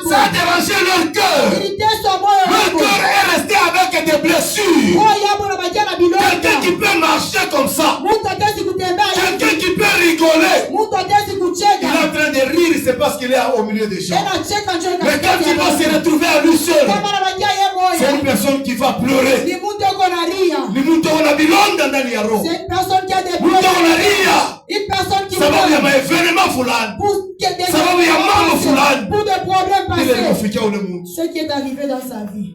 Ça a dérangé leur cœur. Leur cœur est resté avec des blessures. Quelqu'un qui peut marcher comme ça. Quelqu'un qui peut rigoler. Il est en train de rire, c'est parce qu'il est au milieu des gens. Mais quand il va se retrouver à lui seul, c'est une personne qui va pleurer. C'est une personne qui a des pleurs. Sababu ya maévénement fulani. Sababu ya mambo fulani. Pour des problèmes passés. Ce qui est arrivé dans sa vie.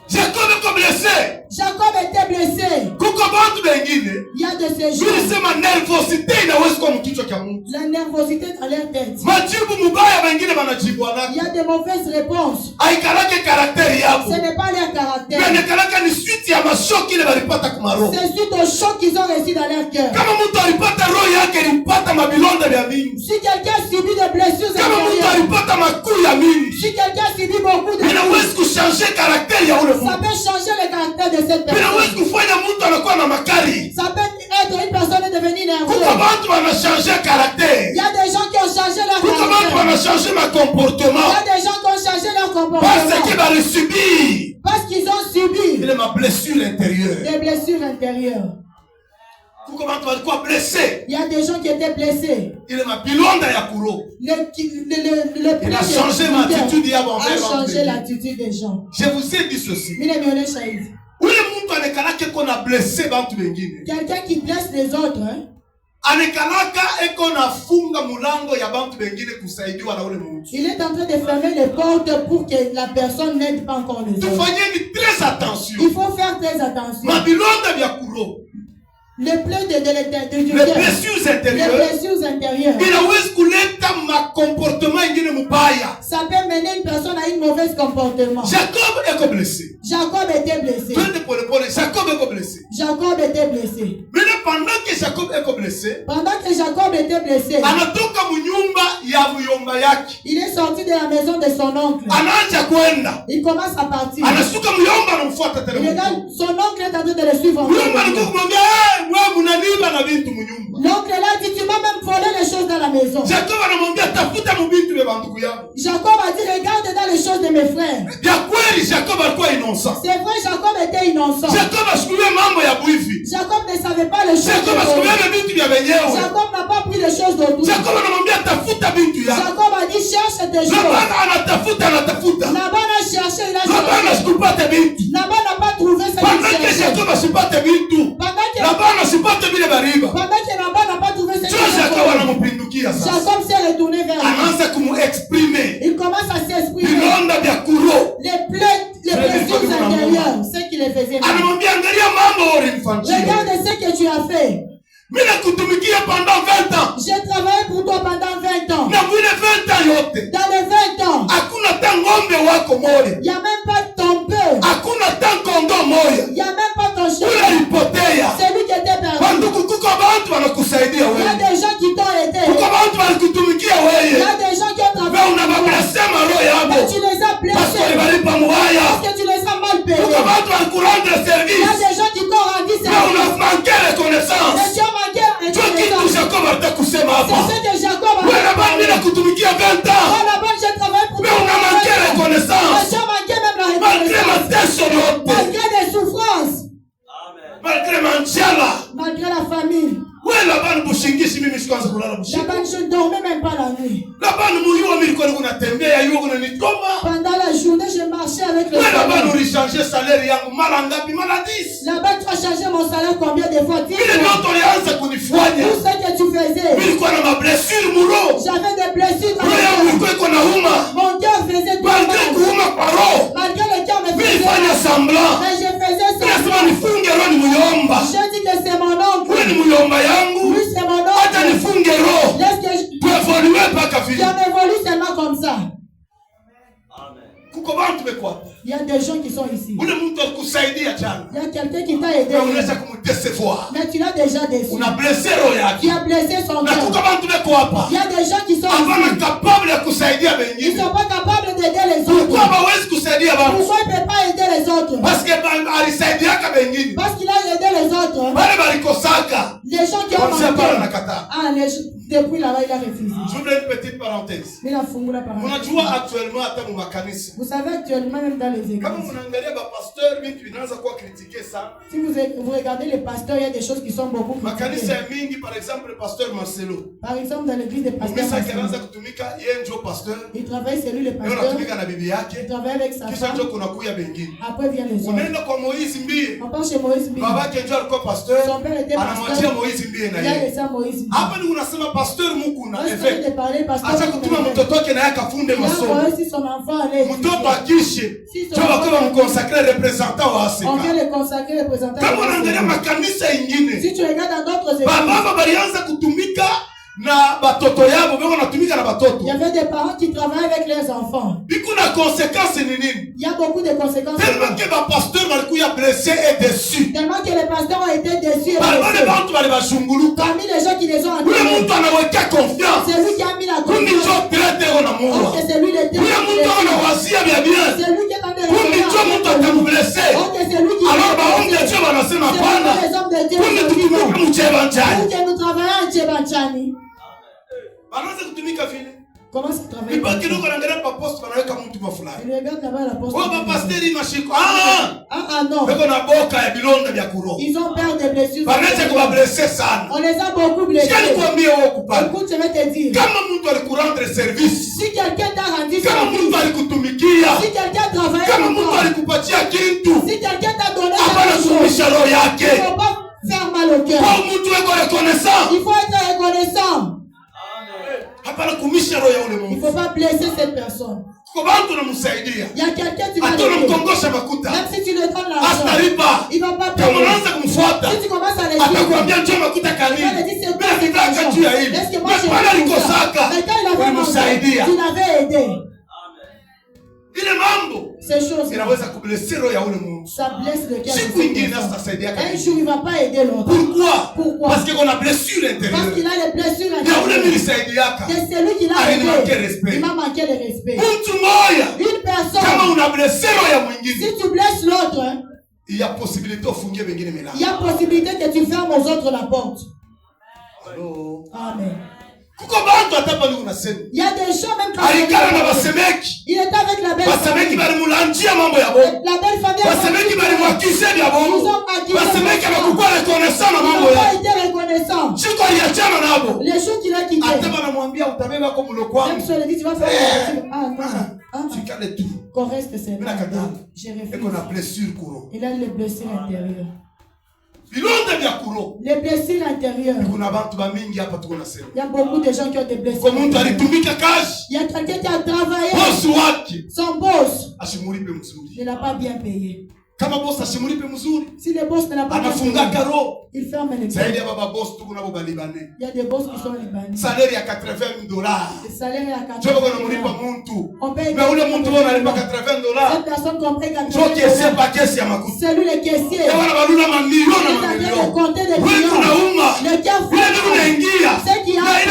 Jacob est blessé. Jacob était blessé. Il y a de ces jours. La nervosité dans leur tête. Il y a de mauvaises réponses. Ce n'est pas leur caractère. C'est suite au choc qu'ils ont reçu dans leur cœur. Si quelqu'un subit des blessures intérieures, si quelqu'un subit beaucoup de blessures, ça peut changer le caractère de cette personne. Ça peut être une personne devenue nerveuse. Il y a des gens qui ont changé leur caractère. Il y a des gens qui ont changé leur comportement. Parce qu'ils ont subi des blessures intérieures. Il y a des gens qui étaient blessés. Il a changé l'attitude des gens. Je vous ai dit ceci. Quelqu'un qui blesse les autres, il est en train de fermer les portes pour que la personne n'aide pas encore les autres. Il faut faire très attention. Les plaies les blessures intérieures. Ça peut mener une personne à un mauvais comportement. Jacob était blessé. Jacob était blessé. Mais pendant que Jacob était blessé, il est sorti de la maison de son oncle. Il commence à partir. Il regarde, son oncle est en train de le suivre. L'oncle là dit, tu m'as même volé les choses dans la maison. Jacob a dit, regarde dans les choses de mes frères. C'est vrai, Jacob était innocent. Jacob ne savait pas les choses. Jacob n'a pas pris les choses d'autrui. Jacob a dit, cherche tes choses. Laban a cherché, il a cherché. Laban n'a pas trouvé ce qu'il cherchait. Pendant que Laban n'a pas trouvé ce qu'il cherchait, Jacob s'est retourné vers lui. Il commence à s'exprimer. Les blessures intérieures, ce qui les faisait mal. Regarde ce que tu as fait. Pendant 20 ans. J'ai travaillé pour toi pendant 20 ans. Dans les 20 ans, il n'y a même pas ton père. Il n'y a même pas ton chien. C'est lui qui était perdu. Il y a des gens qui t'ont aidé. Il y a des gens qui ont travaillé. Mais tu les as blessés. Parce que tu les as mal payés. Il y a des gens qui t'ont rendu service. Mais tu as manqué la reconnaissance. C'est ce que Jacob a fait. Là-bas, j'ai travaillé pour toi. Mais tu as manqué même la reconnaissance. Malgré des souffrances. Malgré la famille. Laban, je ne dormais même pas la nuit. Pendant la journée, je marchais avec le salaire. Là-bas, tu as changé mon salaire combien de fois? 10 fois. Tout ce que tu faisais. J'avais des blessures dans mon cœur faisait tout mal. Malgré le cœur me faisait mal. Mais je faisais ça. Je dis que c'est mon oncle. Lui, c'est mon oncle. J'évolue seulement comme ça. Il y a des gens qui sont ici. Il y a quelqu'un qui t'a aidé. Mais tu l'as déjà déçu. Tu as blessé son cœur. Il y a des gens qui sont ici. Ils ne sont pas capables d'aider les autres. Pourquoi il ne peut pas aider les autres? Parce qu'il a aidé les autres. Les Les gens qui ont manqué. Depuis là-bas, il a refusé. J'ouvre une petite parenthèse. Vous savez actuellement même dans les églises. Si vous regardez les pasteurs, il y a des choses qui sont beaucoup critiquées. Par exemple, le pasteur Marcelo. Par exemple, dans l'église des pasteurs Marcelo. Il travaille, c'est lui le pasteur. Il travaille avec sa femme. Après vient les autres. On pense chez Moïse Mbi. Son père était pasteur. Il a laissé Moïse Mbi. Pasteur Mukuna acha kutuma mtoto wake na yakafunde masomo. Mtoto akishe choma kama mkonsacre representant wa Afrika. Kama unaangalia makanisa ingine, baba balianza kutumika na batoto yabo, bego natumika na batoto. Il y avait des parents qui travaillaient avec leurs enfants. Biko na conséquences ni nini? Il y a beaucoup de conséquences. Tellement que ba pasteur balikuya blessé et déçu. Tellement que les pasteurs ont été déçus. Parmi les bantu bali bashunguluka. Parmi les gens qui les ont enterrés. Ule mtu anaweka confiance. C'est lui qui a mis la confiance. Kuni jo traite ona muwa. C'est lui le Ule mtu anawazia bien bien. C'est lui qui est en train de Kuni jo mtu atamublesse. C'est lui qui. Alors ba onde Dieu banasema pana. Kuni tutumika mchebanjani. Que nous travaillons mchebanjani. Anaanza kutumika vile. Comment ça travaille? Ipa kidogo anaangalia pa poste wanaweka mtu fulani. Il regarde là-bas la poste. Oh ba pasteur mashiko. Non. Beko na boka ya bilonda vya kuroho. Ils ont peur des blessures. Banaanza kublesser sana. On les a beaucoup blessés. Sikia nikwambie wewe kupata. Écoute, je vais te dire. Kama mtu alikurendre service. Si quelqu'un t'a rendu service. Kama mtu alikutumikia. Si quelqu'un travaille. Kama mtu alikupatia kitu. Si quelqu'un t'a donné hapana sumisha roho yake. Il faut pas faire mal au cœur. Kwa mtu weko reconnaissant. Il faut être reconnaissant. Hapana kumisha roho ya ule Mungu. Il faut pas blesser cette personne. Kwa bantu namsaidia. Il y a quelqu'un qui va atona mkongosha makuta. Même si tu le donnes l'argent. Astaripa. Il va pas payer. Kama unaanza kumfuata. Si tu commences à les suivre. Atakwambia njoo makuta kanini. Il va te dire c'est quoi cet argent. Est-ce que moi je vais ça? Mais quand il avait mangé, tu l'avais aidé. Ile mambo. Ces choses. Inaweza kublesser roho ya ule Mungu. Ça blesse le cœur. Siku ingine sitasaidia kanini. Un jour il va pas aider l'autre. Pourquoi? Parce qu'on a blessure intérieure. Parce qu'il a les blessures intérieures. Ya ule milisaidiaka. C'est celui qui l'a aidé. Il m'a manqué le respect. Mtu moya. Une personne. Kama una blesser roho ya mwingine. Si tu blesses l'autre, il y a possibilité ufungie wengine milango. Il y a possibilité que tu fermes aux autres la porte. Allô. Amen. Kuko bantu atapali unasema. Il y a des gens même quand alikala na basemeki. Il était avec la belle famille. Basemeki bali mulanjia mambo ya bongo. La belle famille. Basemeki bali mwakise ya bongo. Basemeki bakukua reconnaissant na mambo ya. Il était reconnaissant. Chiko aliachana nabo. Les choses qu'il a quitté. Ataba namwambia utabeba kwa mloko wangu. Même sur le dit tu vas faire non. Tu calmes tout. Qu'on reste c'est. J'ai refusé. Et qu'on a blessure courant. Il a les blessures intérieures. Les blessures intérieures. Il y a beaucoup de gens qui ont des blessures. Il y a quelqu'un qui a travaillé. Son boss ne l'a pas bien payé. Si le boss ne l'a pas bien payé, il ferme les portes. Il y a des boss qui sont libanais. Salaire à $80. Le salaire est à $80. On paye $80. Cette personne comprend $80. C'est lui le caissier. Il a compté des millions. Le cœur fait mal. C'est qui a fait.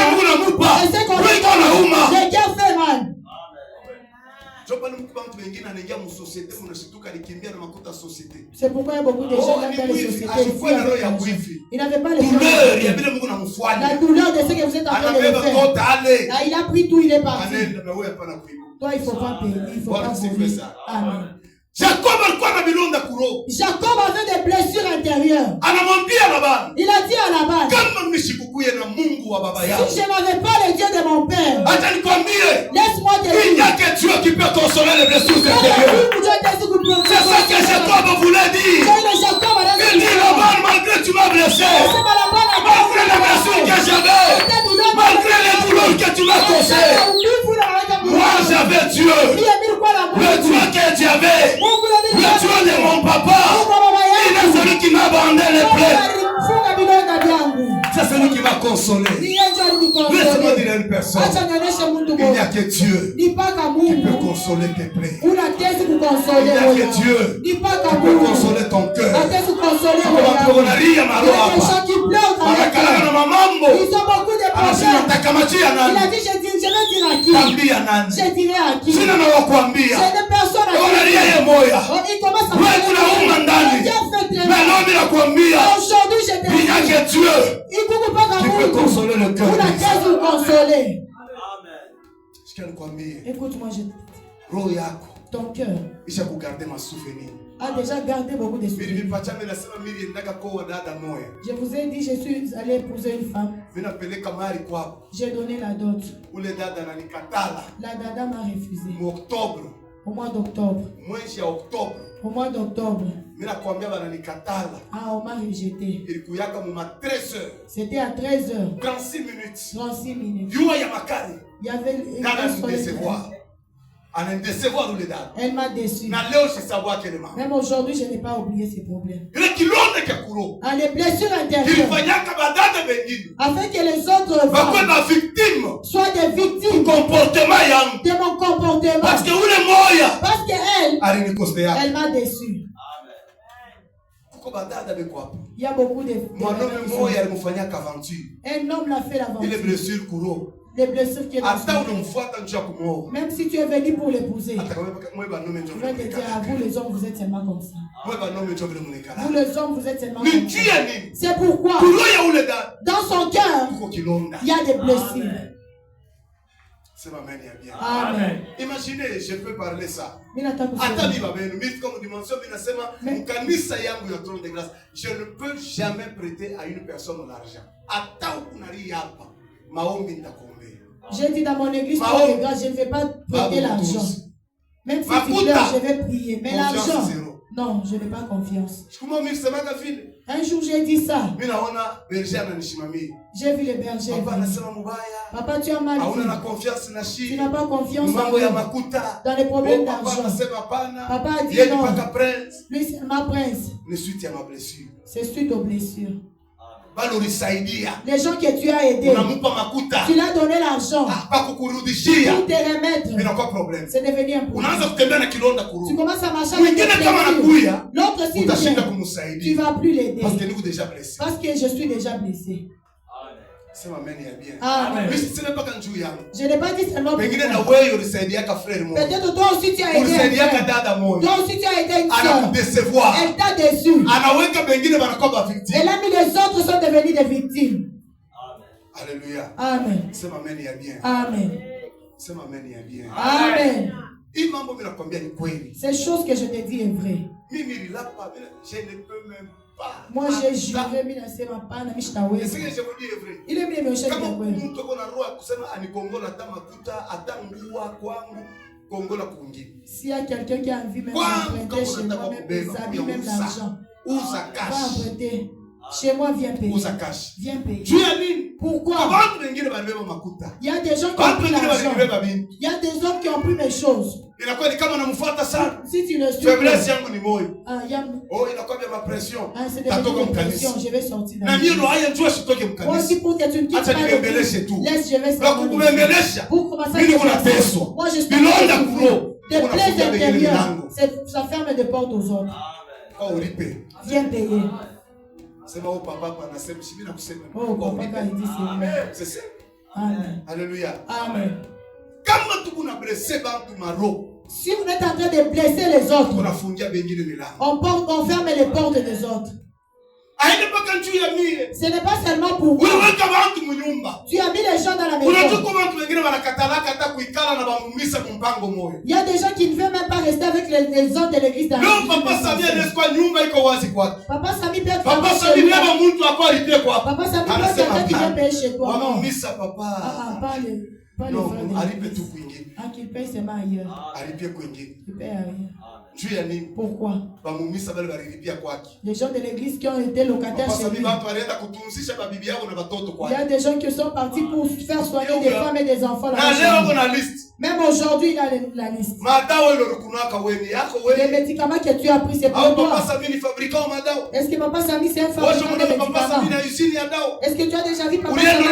Et c'est qu'on le cœur fait mal. C'est pourquoi il y a beaucoup de gens dans les sociétés. Il n'avait pas le cœur. La douleur de ce que vous êtes en train de faire. Il a pris tout, il est parti. Toi, il ne faut pas payer. Il ne faut pas mourir. Amen. Jacob avait des blessures intérieures. Il a dit à Laban, si je n'avais pas le Dieu de mon père, laisse-moi te dire, il n'y a que Dieu qui peut consoler les blessures intérieures. C'est ça que Jacob voulait dire. Il dit Laban, malgré que tu m'as blessé, malgré les blessures que j'avais, malgré les douleurs que tu m'as causées, moi j'avais Dieu. Le Dieu que tu avais, le Dieu de mon papa, il est celui qui m'a bandé les plaies. C'est celui qui m'a consolé. Laisse-moi dire à une personne, il n'y a que Dieu qui peut consoler tes plaies. Il n'y a que Dieu qui peut consoler ton cœur. Ils ont beaucoup de problèmes. Il a dit, je dirai à qui? Je dirai à qui? C'est des personnes à qui? Il commence à faire. Aujourd'hui, je te dis. qui peut consoler le cœur. Écoute-moi, ton cœur a déjà gardé beaucoup de souvenirs. Je vous ai dit, je suis allé épouser une femme. J'ai donné la dot. La dada m'a refusé. Au mois d'octobre. Au mois d'octobre. Ah, on m'a rejeté. C'était à 13h. 36 minutes. 36 minutes. Il y avait une elle m'a déçu. Même aujourd'hui, je n'ai pas oublié ses problèmes. Ah, les blessures intérieures. Afin que les autres soient des victimes de mon comportement. Parce qu'elle, elle m'a déçu. Il y a beaucoup de un homme l'a fait l'aventure. Les blessures qui est dans même si tu es venu pour l'épouser, je vais te dire à vous les hommes, vous êtes tellement comme ça. Vous les hommes, vous êtes tellement comme ça. C'est pourquoi dans son cœur, il y a des blessures. Amen. Imaginez, je peux parler ça. Je ne peux jamais prêter à une personne l'argent. J'ai dit dans mon église, je ne vais pas prêter l'argent. Même si tu pleures, je vais prier. Mais l'argent, non, je n'ai pas confiance. Un jour, j'ai dit ça. J'ai vu les bergers. Papa, tu as mal dit. Tu n'as pas confiance en lui. Dans les problèmes d'argent. Papa a dit non. Lui, c'est ma prince. C'est suite aux blessures. Les gens que tu as aidés, tu l'as donné l'argent pour te remettre. C'est devenu un problème. Tu commences à marcher avec des blessures. L'autre, s'il vient, tu ne vas plus l'aider. Parce que je suis déjà blessé. Amen. Je n'ai pas dit seulement pour toi. Peut-être toi aussi tu as aidé un frère. Toi aussi tu as aidé une soeur. Elle t'a déçu. Elle a mis les autres sont devenus des victimes. Alléluia. Amen. Amen. Amen. Ces choses que je te dis est vrai. Je ne peux même pas. Moi j'ai juré, mais c'est ma panne, mais je t'avoue. Est-ce que je vous dis vrai? Il est bien, mais je sais pas. S'il y a quelqu'un qui a envie même d'emprunter chez moi, même des habits, même l'argent, va emprunter. Chez moi, viens payer. Viens payer. Pourquoi? Il y a des gens qui ont pris l'argent. Il y a des hommes qui ont pris mes choses. Si tu le suis, c'est de ma pression. Je vais sortir. Moi aussi, pour que tu ne quittes pas le laisse, je vais sortir. Pour commencer à moi, je suis des plaies intérieures. Ça ferme des portes aux autres. Viens payer. Oh, papa, il dit c'est ça. Amen. Alléluia. Amen. Si vous êtes en train de blesser les autres, on ferme les portes des autres. Ce n'est pas seulement pour vous. Tu as mis les gens dans la maison. Il y a des gens qui ne veulent même pas rester avec les autres de l'église. Papa Sami peut être Papa Sami peut être quelqu'un qui vient payer chez toi. Non. Pas les frères qu'il paye seulement ailleurs. Il paye ailleurs. Pourquoi? Les gens de l'église qui ont été locataires chez lui. Il y a des gens qui sont partis pour faire soigner des femmes et des enfants. Même aujourd'hui, il a la liste. Les médicaments que tu as pris, c'est pour toi. Est-ce que Papa Sami c'est un fabricant de médicaments? Est-ce que tu as déjà vu Papa Sami?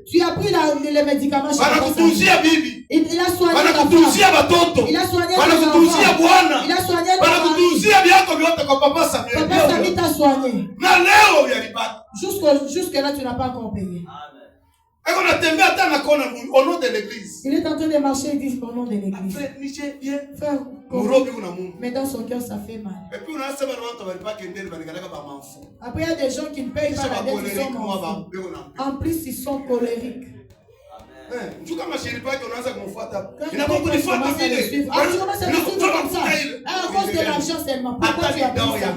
Tu as pris les médicaments chez Papa Sami. Il a soigné la femme. Il a soigné les enfants. Il a soigné les enfants. Papa Sami t'a soigné. Jusque là, tu n'as pas encore payé. Au nom de l'église. Il est en train de marcher et dit au nom de l'église. Frère, mais dans son cœur ça fait mal. Après il y a des gens qui ne payent pas la dette, ils sont morts. En plus ils sont colériques. Tu commences à le à cause de l'argent seulement. Pourquoi tu as pris ça?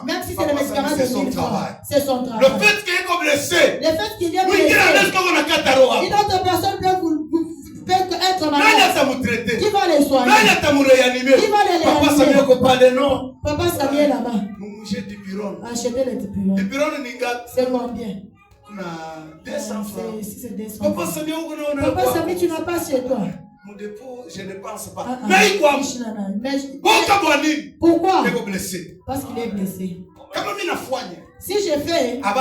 Même si c'est le médicament de 1000 francs, c'est son travail. Le fait qu'il est blessé, le fait qu'il est blessé, une autre personne peut être malade. Qui va les soigner? Qui va les réanimer? Papa Samuel là-bas. Achetez les dipyrone. C'est combien? 200 francs. Si c'est 200 Papa francs. Samuel, Papa Samuel, tu n'as pas chez toi. Mon dépôt, je ne pense pas. Mais pourquoi? Parce qu'il est blessé. Si je fais, on ne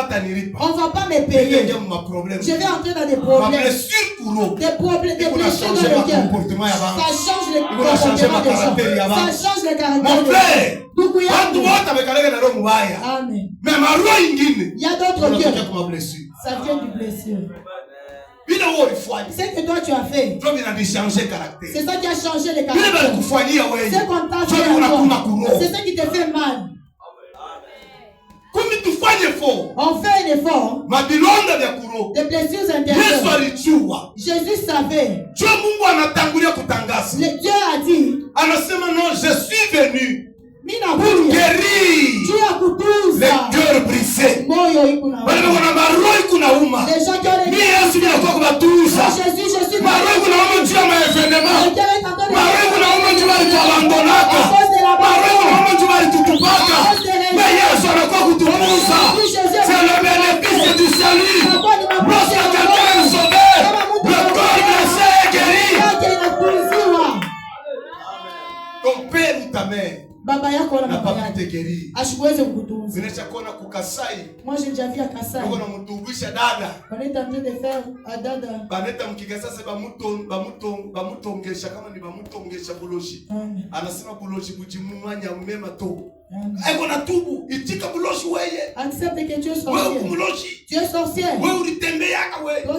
va pas me payer. Je vais entrer dans des problèmes. Des problèmes, des blessures dans le cœur. Ça change le comportement des gens. Ça change le caractère des gens. Amen. Il y a d'autres cœurs. Ça vient du blessure. C'est que toi tu as fait. C'est ça qui a changé le caractère. C'est qu'on t'a fait à toi. C'est ça qui te fait mal. On fait un effort. Des blessures intérieures. Jésus savait. Dieu a dit. Je suis venu pour guérir les cœurs brisés. Les gens qui ont les Jésus, je suis c'est le bénéfice du salut. Lorsque quelqu'un est sauvé, le corps blessé est guéri. Ton père ou ta mère baba yako n'a pas pu te guérir. Asiweze kukutunza. Moi j'ai déjà vu à Kasai. On est en train de faire à Dada. Accepte que tu es sorcier. Tu es sorcière. Toi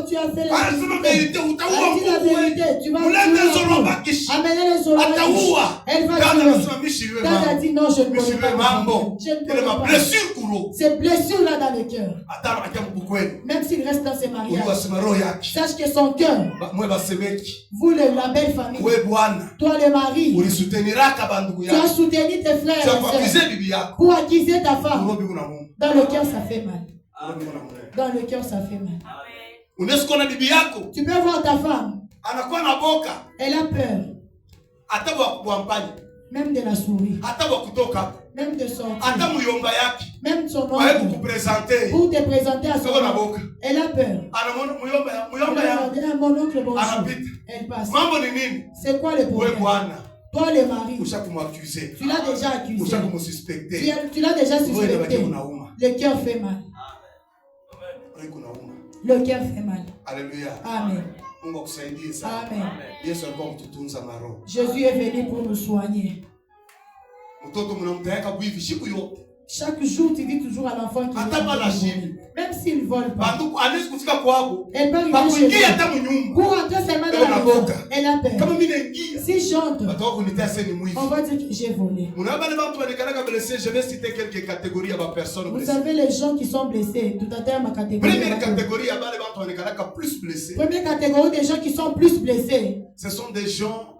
tu as fait la vérité. Tu vas amener les zoologies. Elle va tuer. Dada dit non, je ne connais pas. Je ne connais pas. Ces blessures là dans le cœur. Même s'il reste dans ses mariages. Sache que son cœur. Vous la belle famille. Toi le mari. Tu as soutenu tes frères et sœurs. Pour accuser ta femme. Dans le cœur ça fait mal. Dans le cœur ça fait mal. Tu peux voir ta femme. Elle a peur. Même de la souris. Même de sortir. Même son nom. Pour te présenter à son nom. Elle a peur. Elle a mon oncle bonjour. Elle passe. C'est quoi le problème? Toi le mari. Tu l'as déjà accusé. Tu l'as déjà suspecté. Le cœur fait mal. Le cœur fait mal. Alléluia. Amen. Amen. Jésus est venu pour nous soigner. Chaque jour, tu dis toujours à l'enfant qu'il vole. Même s'il ne vole pas. Elle peut arriver chez lui. Pour entrer seulement dans la maison. Elle a peur. Si j'entre, on va dire que j'ai volé. Vous savez les gens qui sont blessés. Tout à l'heure, ma catégorie. Première catégorie des gens qui sont plus blessés. Ce sont des gens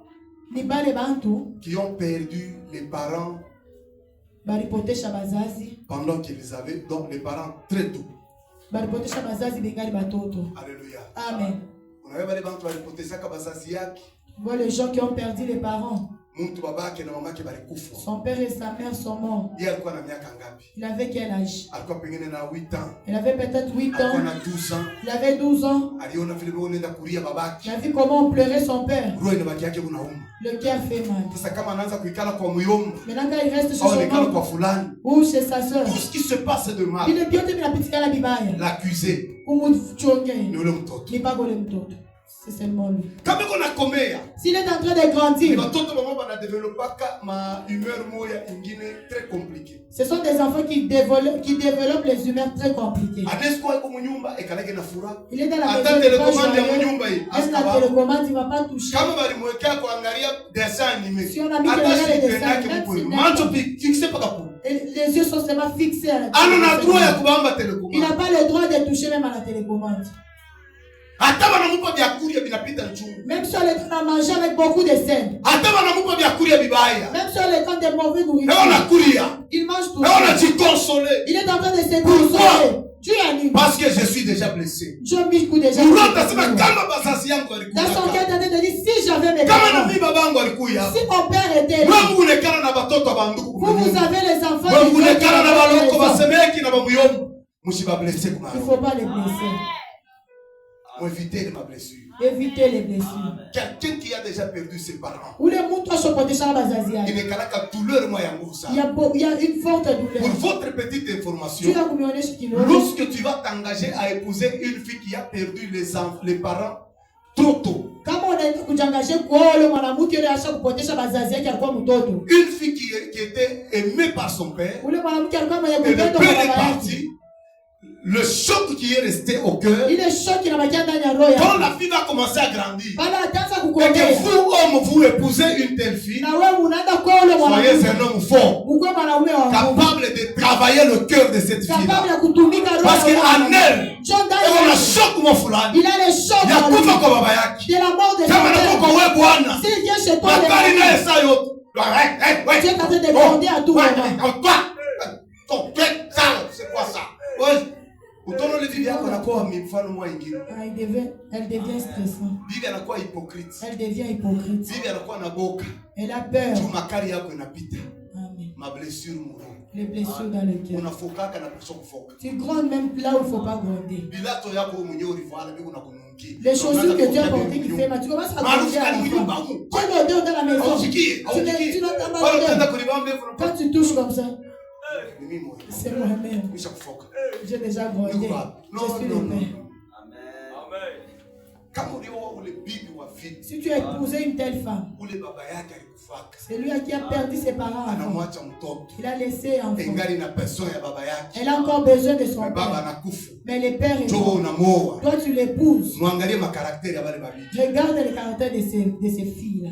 qui ont perdu les parents pendant qu'ils avaient donc les parents très tôt. Alléluia. Amen. Voilà les gens qui ont perdu les parents. Son père et sa mère sont morts. Il avait quel âge? Il avait peut-être 8 ans. Il avait 12 ans. Il a vu comment on pleurait son père. Le cœur fait mal. Maintenant quand il reste chez son oncle ou chez sa soeur, tout ce qui se passe de mal, l'accusé, c'est seulement lui. S'il est en train de grandir, une humeur très compliquée. Ce sont des enfants qui développent les humeurs très compliquées. Il est dans la maison, il n'est pas joyeux. Même la télécommande, il ne va pas toucher. Si on a mis les dessins, les yeux sont seulement fixés à la télécommande. Il n'a pas le droit de toucher même à la télécommande. Même si on est en train de manger avec beaucoup de sel. Même si on est en train de mauvais nourriture. Il mange tout. Il est en train de se consoler. Dieu anime. Parce que je suis déjà blessé. Dieu mis coup déjà. Dans son cœur, il a dit si j'avais mes parents, si mon père était là, vous avez les enfants il ne faut pas les blesser. Éviter ma blessure. Éviter les blessures. Quelqu'un qui a déjà perdu ses parents. Il y a une forte douleur. Pour votre petite information, lorsque tu vas t'engager à épouser une fille qui a perdu les parents trop tôt. Une fille qui était aimée par son père, et le père est parti. Le choc qui est resté au cœur, quand la fille va commencer à grandir, et que vous, hommes, vous épousez une telle fille, soyez un homme fort, capable de travailler le cœur de cette fille-là. Parce qu'en elle, on a choc mon foulard. Il y a tout ce qu'on va faire. Il y a c'est quoi ça? Elle devient stressante. Elle devient hypocrite. Elle a peur. Ma blessure les blessures dans le cœur. Tu grondes même là où il ne faut pas gronder. Les chaussures que tu as portées qui fait mal, tu commences à gronder à la fois. Tu as l'odeur dans la maison. Tu n'entends pas l'odeur. Quand tu touches comme ça, c'est moi-même. J'ai déjà grondé. Je suis le Père. Si tu as épousé une telle femme, c'est lui qui a perdu ses parents. Il a laissé un enfant. Elle a encore besoin de son père. Mais le père est mort. Toi tu l'épouses. Regarde le caractère de ces filles-là.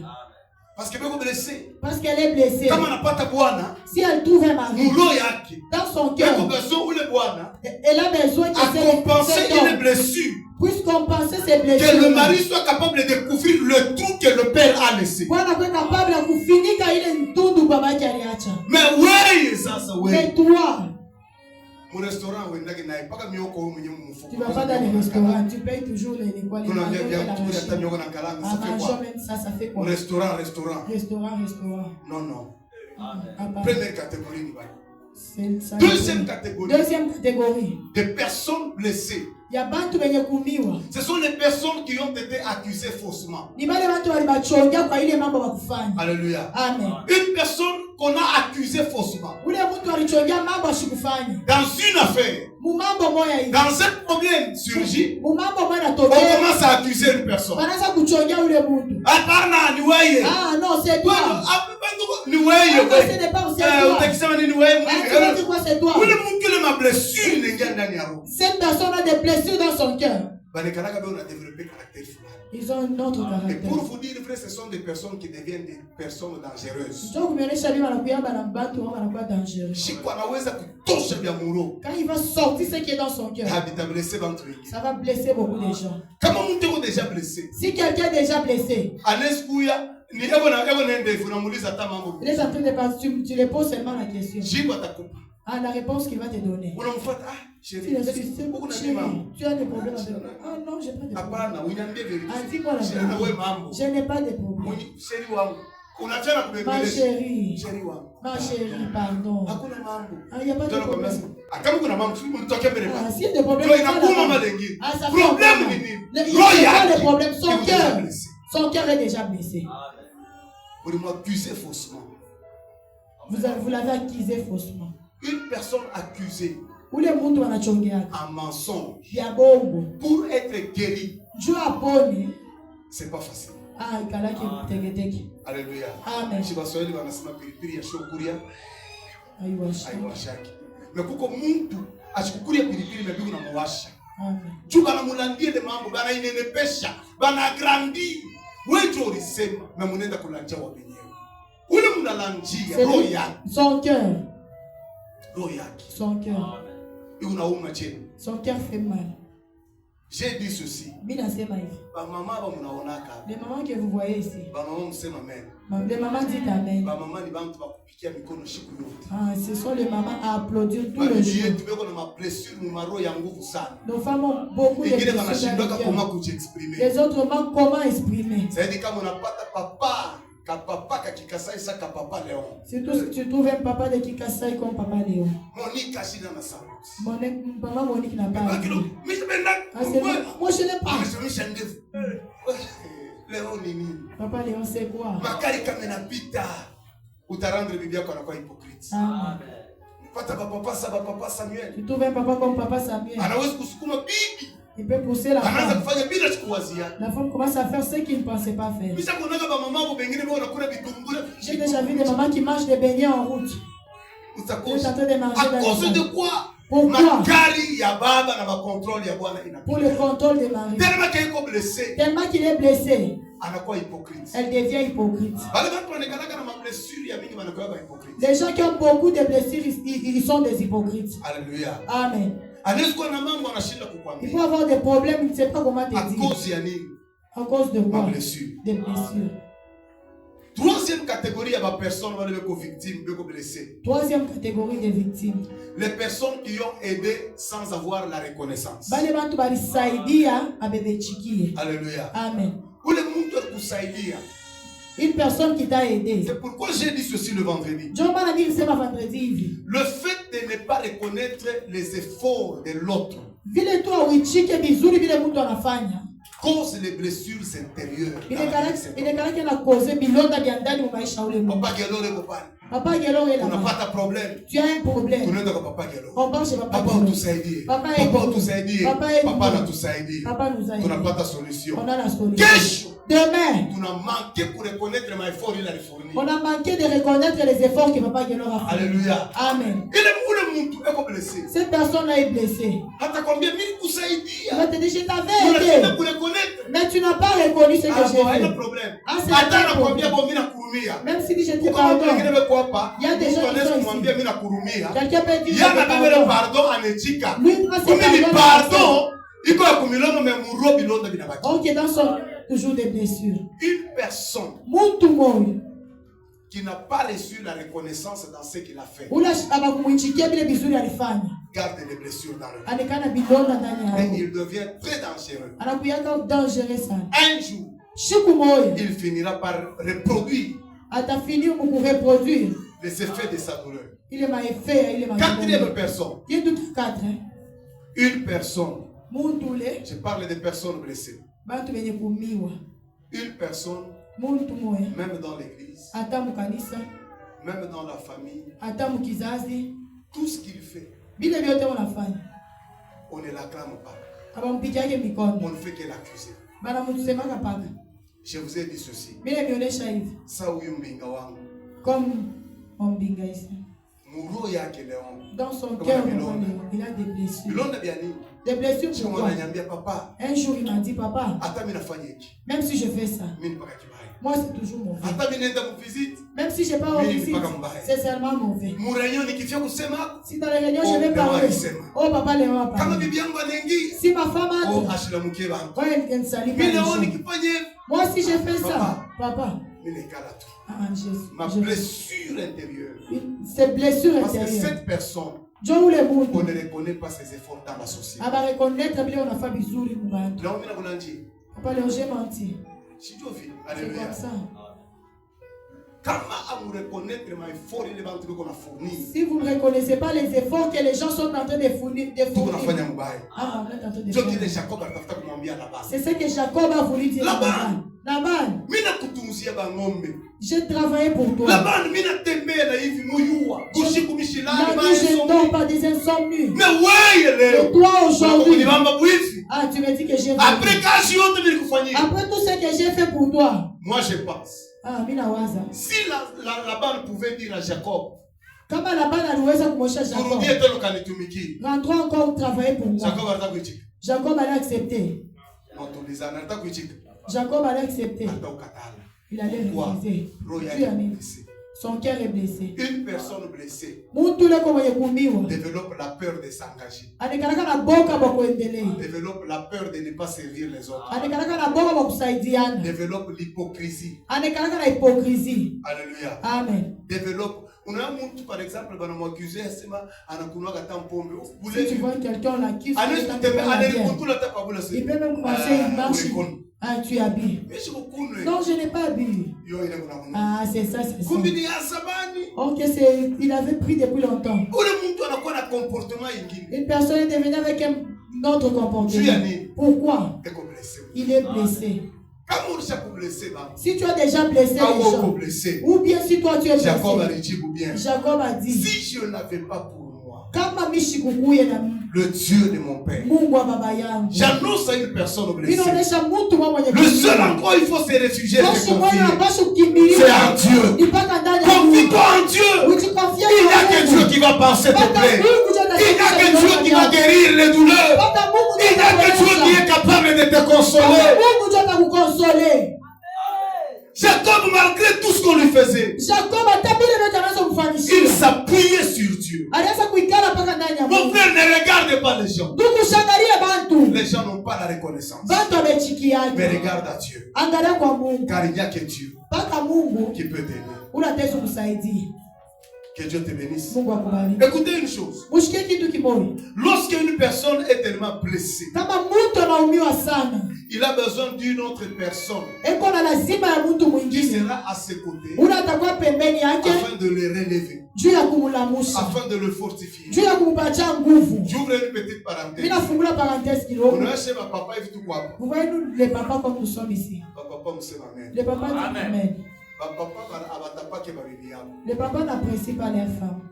Parce qu'elle est blessée. Parce qu'elle est blessée. Si elle trouve un mari dans son cœur, elle a besoin de compenser une blessure. Puisse compenser ses blessures. Que le mari soit capable de découvrir le trou que le père a laissé. Mais oui, ça oui. Mais toi, mon restaurant, tu vas pas dans les restaurants, tu payes toujours les ça fait quoi? Restaurant. Restaurant. Non. Première catégorie. Deuxième catégorie. Des personnes blessées. Ce sont les personnes qui ont été accusées faussement. Alléluia. Amen. Une personne qu'on a accusée faussement. Dans une affaire. Dans un problème surgit. On commence à accuser une personne. Ah non, c'est toi. Cette personne a des blessures dans son cœur. Ils ont un autre caractère. Et pour vous dire, frère, ce sont des personnes qui deviennent des personnes dangereuses. Quand il va sortir ce qui est dans son cœur, ça va blesser beaucoup de gens. Si quelqu'un est déjà blessé, il est en train de partir, tu lui poses seulement la question. Ah, la réponse qu'il va te donner. Tu as des problèmes avec moi. Ah non, j'ai pas de problème. Ah, dis-moi la vérité. Je n'ai pas de problème. Ma chérie, pardon. Ah, il n'y a pas de problème. Ah, s'il y a des problèmes, ça fait pas de problème. Son cœur est déjà blessé. Vous m'accusez faussement. Vous l'avez accusé faussement. Une personne accusée en mensonge pour être guéri, c'est pas facile. Alléluia. Amen. Aiwashaki. Mekuko mtu achikukulia pilipili mebiku na mwasha. Juu bana mulandie de mambo, bana inenepesha, bana agrandi. Wewe ulisema na munenda kulanja wa wenyewe. Ule mnalanjia roho yake. Son cœur. Roho yake. Son cœur. Unauma chini. Son cœur fait mal. J'ai dit ceci. Les mamans que vous voyez ici. Les mamans disent amen. Ah, ce sont les mamans à applaudir tous les jours. Nos femmes ont beaucoup de blessures. Les autres manquent comment exprimer. Surtout si tu trouves un papa de Kikasai comme papa Léon. Maman Monique n'a pas. Moi je n'ai pas. Papa Léon c'est quoi? Tu trouves un papa comme papa Samuel. Il peut pousser la femme. La femme commence à faire ce qu'il ne pensait pas faire. J'ai déjà vu des mamans qui mangent des beignets en route. À cause de quoi? Pourquoi? Pour le contrôle des maris. Tellement qu'il est blessé. Elle devient hypocrite. Les gens qui ont beaucoup de blessures, ils sont des hypocrites. Alléluia. Amen. Il faut avoir des problèmes, il ne sait pas comment te dire. À cause de quoi? Des blessures. Troisième catégorie, il y a des personnes victimes, blessées. Troisième catégorie de victimes. Les personnes qui ont aidé sans avoir la reconnaissance. Alléluia. Amen. Une personne qui t'a aidé. C'est pourquoi j'ai dit ceci le vendredi. Le fait de ne pas reconnaître les efforts de l'autre cause les blessures intérieures. Papa Gelo est là. On n'a pas de problème. Tu as un problème. On pense chez Papa Gelo. Papa n'a tout aidé. Papa nous a aidé. On n'a pas de solution. On a la solution. Demain, on a manqué pour reconnaître mes efforts. On a manqué de reconnaître les efforts que Papa Gelo a fait. Alléluia. Amen. Blessé. Cette personne est blessée. Tu vas te dire, je t'avais aidé. Mais tu n'as pas reconnu ce que j'ai fait. Même si je te pardonne. Il y a des gens qui sont ici. Quelqu'un peut dire pardon. Lui, c'est pardon. Ok, dans son toujours des blessures. Une personne qui n'a pas reçu la reconnaissance dans ce qu'il a fait garde les blessures dans le cœur. Et il devient très dangereux. Un jour, il finira par reproduire les effets de sa douleur. Quatrième personne. Une personne. Je parle de personnes blessées. Une personne, même dans l'église, même dans la famille, tout ce qu'il fait, on ne l'acclame pas. On ne fait que l'accuser. Je vous ai dit ceci. Comme on binga ici. Dans son cœur, il a des blessures. Des blessures pourquoi? Un jour il m'a dit, papa, même si je fais ça, moi c'est toujours mauvais. Même si je n'ai pas en visite, c'est seulement mauvais. Si dans les réunions je vais parler, oh papa Léon a parlé. Si ma femme a dit, oh elle ne salue pas. Moi si je fais ça, papa, ma blessure intérieure. Cette blessure intérieure. Parce que cette personne, on ne reconnaît pas ses efforts dans la société. Papa Léon, j'ai menti. C'est comme ça. Si vous ne reconnaissez pas les efforts que les gens sont en train de fournir, c'est ce que Jacob a voulu dire. Laban, j'ai travaillé pour toi. La nuit, je ne dors pas des insomnies. Mais toi aujourd'hui, tu me dis que j'ai fait. Après tout ce que j'ai fait pour toi. Moi je pense. Si Laban pouvait dire à Jacob, Kama Laban aliweza kumwosha Jacob. Turudie tena ukanitumiki. Rentrons encore travailler pour moi. Jacob anataka kuitika. Jacob allait accepter. Motulizana anataka kuitika. Jacob allait accepter. Atakukatala. Il allait refuser. Son cœur est blessé. Une personne blessée développe la peur de s'engager. Développe la peur de ne pas servir les autres. Développe l'hypocrisie. Alléluia. Amen. Développe. On a un monde, par exemple, qui m'a accusé, si tu vois quelqu'un l'accuse, il peut même commencer une marche. Ah, tu as bu. Non, je n'ai pas bu. Ah, c'est ça, c'est ça. Ok, il avait pris depuis longtemps. Une personne est devenue avec un autre comportement. Pourquoi? Il est blessé. Si tu as déjà blessé les gens, ou bien si toi tu es blessé, Jacob a dit, si je n'avais pas pour moi le Dieu de mon père, j'annonce à une personne blessée, le seul endroit où il faut se réfugier, c'est en Dieu. Confie-toi en Dieu. Il n'y a que Dieu qui va penser tes plaies. Il n'y a que Dieu qui va guérir les douleurs. Il n'y a que Dieu qui est capable de te consoler. Jacob, malgré tout ce qu'on lui faisait, il s'appuyait sur Dieu. Mon frère, ne regarde pas les gens. Les gens n'ont pas la reconnaissance. Mais regarde à Dieu. Car il n'y a que Dieu qui peut t'aider. Que Dieu te bénisse. Écoutez une chose. Lorsqu'une personne est tellement blessée, il a besoin d'une autre personne qui sera à ses côtés afin de le relever, afin de le fortifier. J'ouvre une petite parenthèse. On a chez ma papa et tout quoi. Vous voyez nous les papas comme nous sommes ici. Les papas disent Amen. Les papas n'apprécient pas les femmes.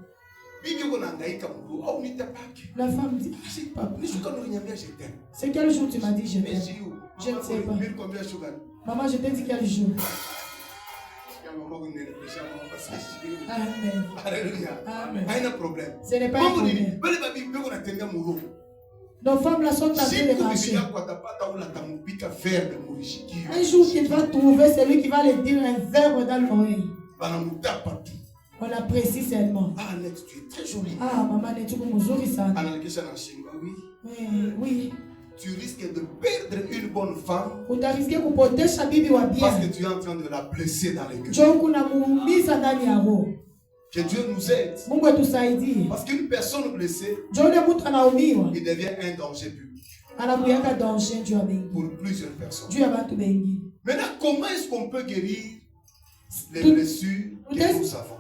La femme dit, papa, c'est quel jour tu m'as dit je t'aime? Je ne sais pas. Maman, je t'ai dit quel jour? Amen. Alléluia. Amen. Pas un problème. Ce n'est pas un problème. Nos femmes là sont en train de marcher. Un jour qu'il va trouver celui qui va lui dire un verbe dans l'oreille. On l'apprécie seulement. Ah, Alex, tu es très jolie. Ah, maman, tu es muzuri sana. Oui. Tu risques de perdre une bonne femme parce que tu es en train de la blesser dans les cœurs. Que Dieu nous aide. Parce qu'une personne blessée, il devient un danger public pour plusieurs personnes. Maintenant, comment est-ce qu'on peut guérir les blessures que nous avons?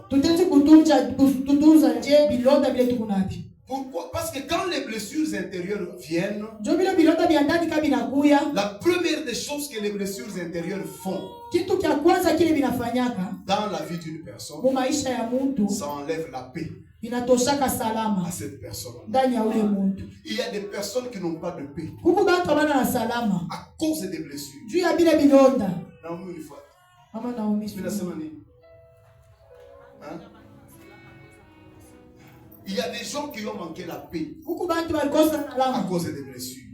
Pourquoi? Parce que quand les blessures intérieures viennent, la première des choses que les blessures intérieures font dans la vie d'une personne, ça enlève la paix à cette personne. Il y a des personnes qui n'ont pas de paix à cause des blessures. Naomi, une fois. Il y a des gens qui ont manqué la paix à cause des blessures.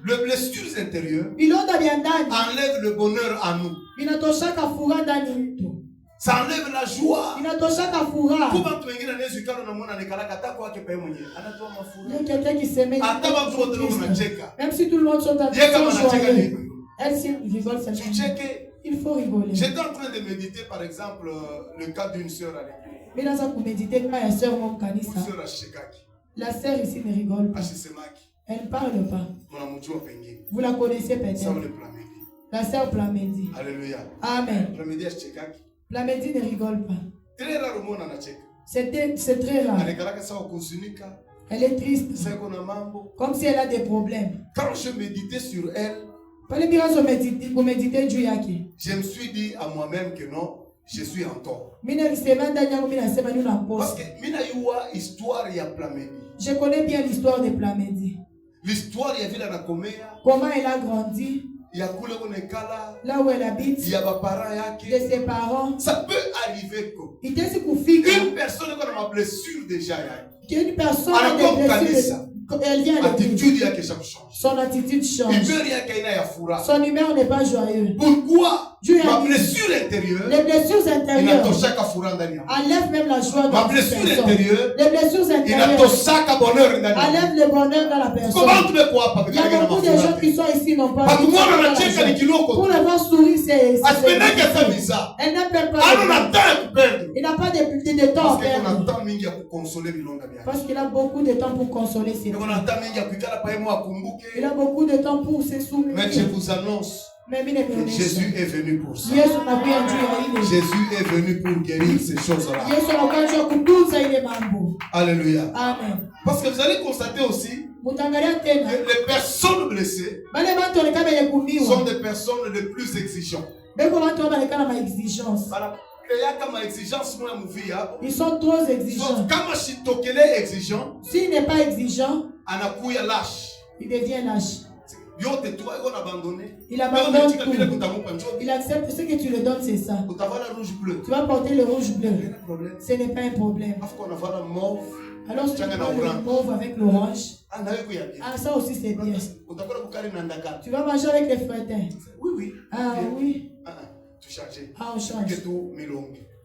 Les blessures intérieures enlèvent le bonheur à nous. Ça enlève la joie. Il y a quelqu'un qui se met. Même si tout le monde sont joyeux, elle rigole seulement. Il faut rigoler. J'étais en train de méditer, par exemple, le cas d'une sœur à l'église. La sœur ici ne rigole pas. Elle ne parle pas. Vous la connaissez peut-être. La sœur Plamedi. Alléluia. Amen. Plamedi ne rigole pas. C'est très rare. Elle est triste. Comme si elle a des problèmes. Quand je méditais sur elle, je me suis dit à moi-même que non, je suis en tort. Parce que je connais bien l'histoire de Plamedi. L'histoire, il y avait la comment elle a grandi. Là où elle habite. De ses parents. Ça peut arriver que une personne qui a ma blessure déjà. Une personne a des blessures. Elle vient à l'église. Son attitude change. Son humeur n'est pas joyeuse. Pourquoi? Ma blessure intérieure. Les blessures intérieures enlèvent même la joie de la personne. Les blessures intérieures enlèvent le bonheur dans la personne. Il y a beaucoup de gens qui sont ici n'ont pas. Pour le voir sourire, c'est elle n'a pas. Il n'a pas de temps à perdre. Parce qu'il a beaucoup de temps pour consoler ses filles. Il a beaucoup de temps pour se souvenir. Mais je vous annonce que Jésus est venu pour ça. Jésus est venu pour guérir ces choses-là. Alléluia. Amen. Parce que vous allez constater aussi que les personnes blessées sont des personnes les plus exigeantes. Ils sont trop exigeants. S'il n'est pas exigeant, il devient lâche. Il abandonne tout. Il accepte ce que tu lui donnes, c'est ça. Tu vas porter le rouge bleu. Ce n'est pas un problème. Alors si tu prends le mauve avec l'orange, ça aussi c'est bien. Tu vas manger avec les frétins. Oui. Ah oui. Ah, on change.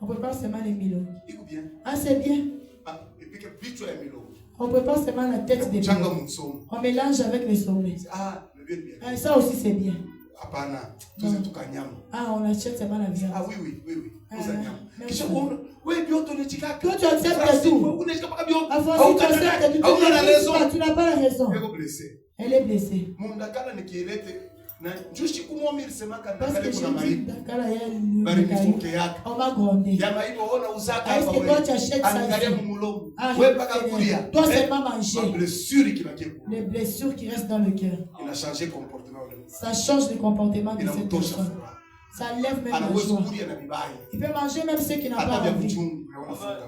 On prépare seulement les milongs. Ah, c'est bien. On prépare seulement la tête des milongs. On mélange avec les sommets. Ah, ça aussi c'est bien. Ah, on achète seulement la viande. Ah oui. Toi, tu acceptes tout. À force, tu acceptes tout. Tu n'as pas la raison. Elle est blessée. Parce que je dis, on va gronder. Est-ce que toi tu achètes ça? Toi seulement manger. Les blessures qui restent dans le cœur. Ça change le comportement de cette personne. Ça lève même la joie. Il peut manger même ceux qui n'ont pas envie.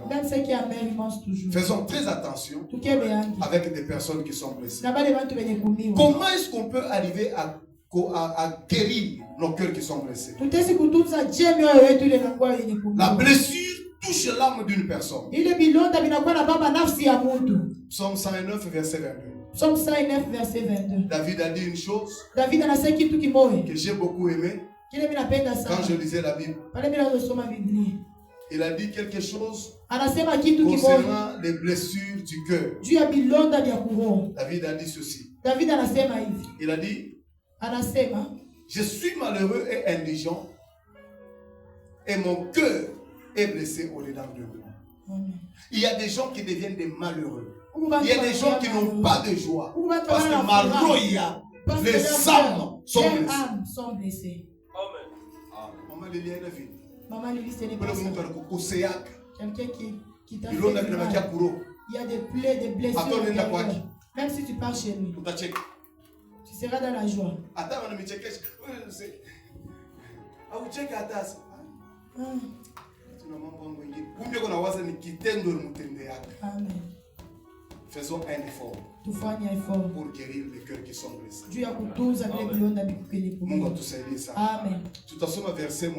Même ceux qui aiment, ils mangent toujours. Faisons très attention avec des personnes qui sont blessées. Comment est-ce qu'on peut arriver à guérir nos cœurs qui sont blessés? La blessure touche l'âme d'une personne. Psaume 109, verset 22. Psaume 109, verset 22. David a dit une chose que j'ai beaucoup aimé quand je lisais la Bible. Il a dit quelque chose concernant les blessures du cœur. David a dit ceci. Il a dit: je suis malheureux et indigent, et mon cœur est blessé au-dedans de moi. Il y a des gens qui deviennent des malheureux. Il y a des gens qui n'ont pas de joie. Parce que Maroya, les âmes sont blessées. Maman Lili a une vie. Maman Lili, c'est les personnes. Quelqu'un qui t'a fait du mal. Il y a des plaies, des blessures. Même si tu pars chez lui, tu seras dans la joie. Amen. Faisons un effort pour guérir les cœurs qui sont blessés. Amen. Tout à fait un verset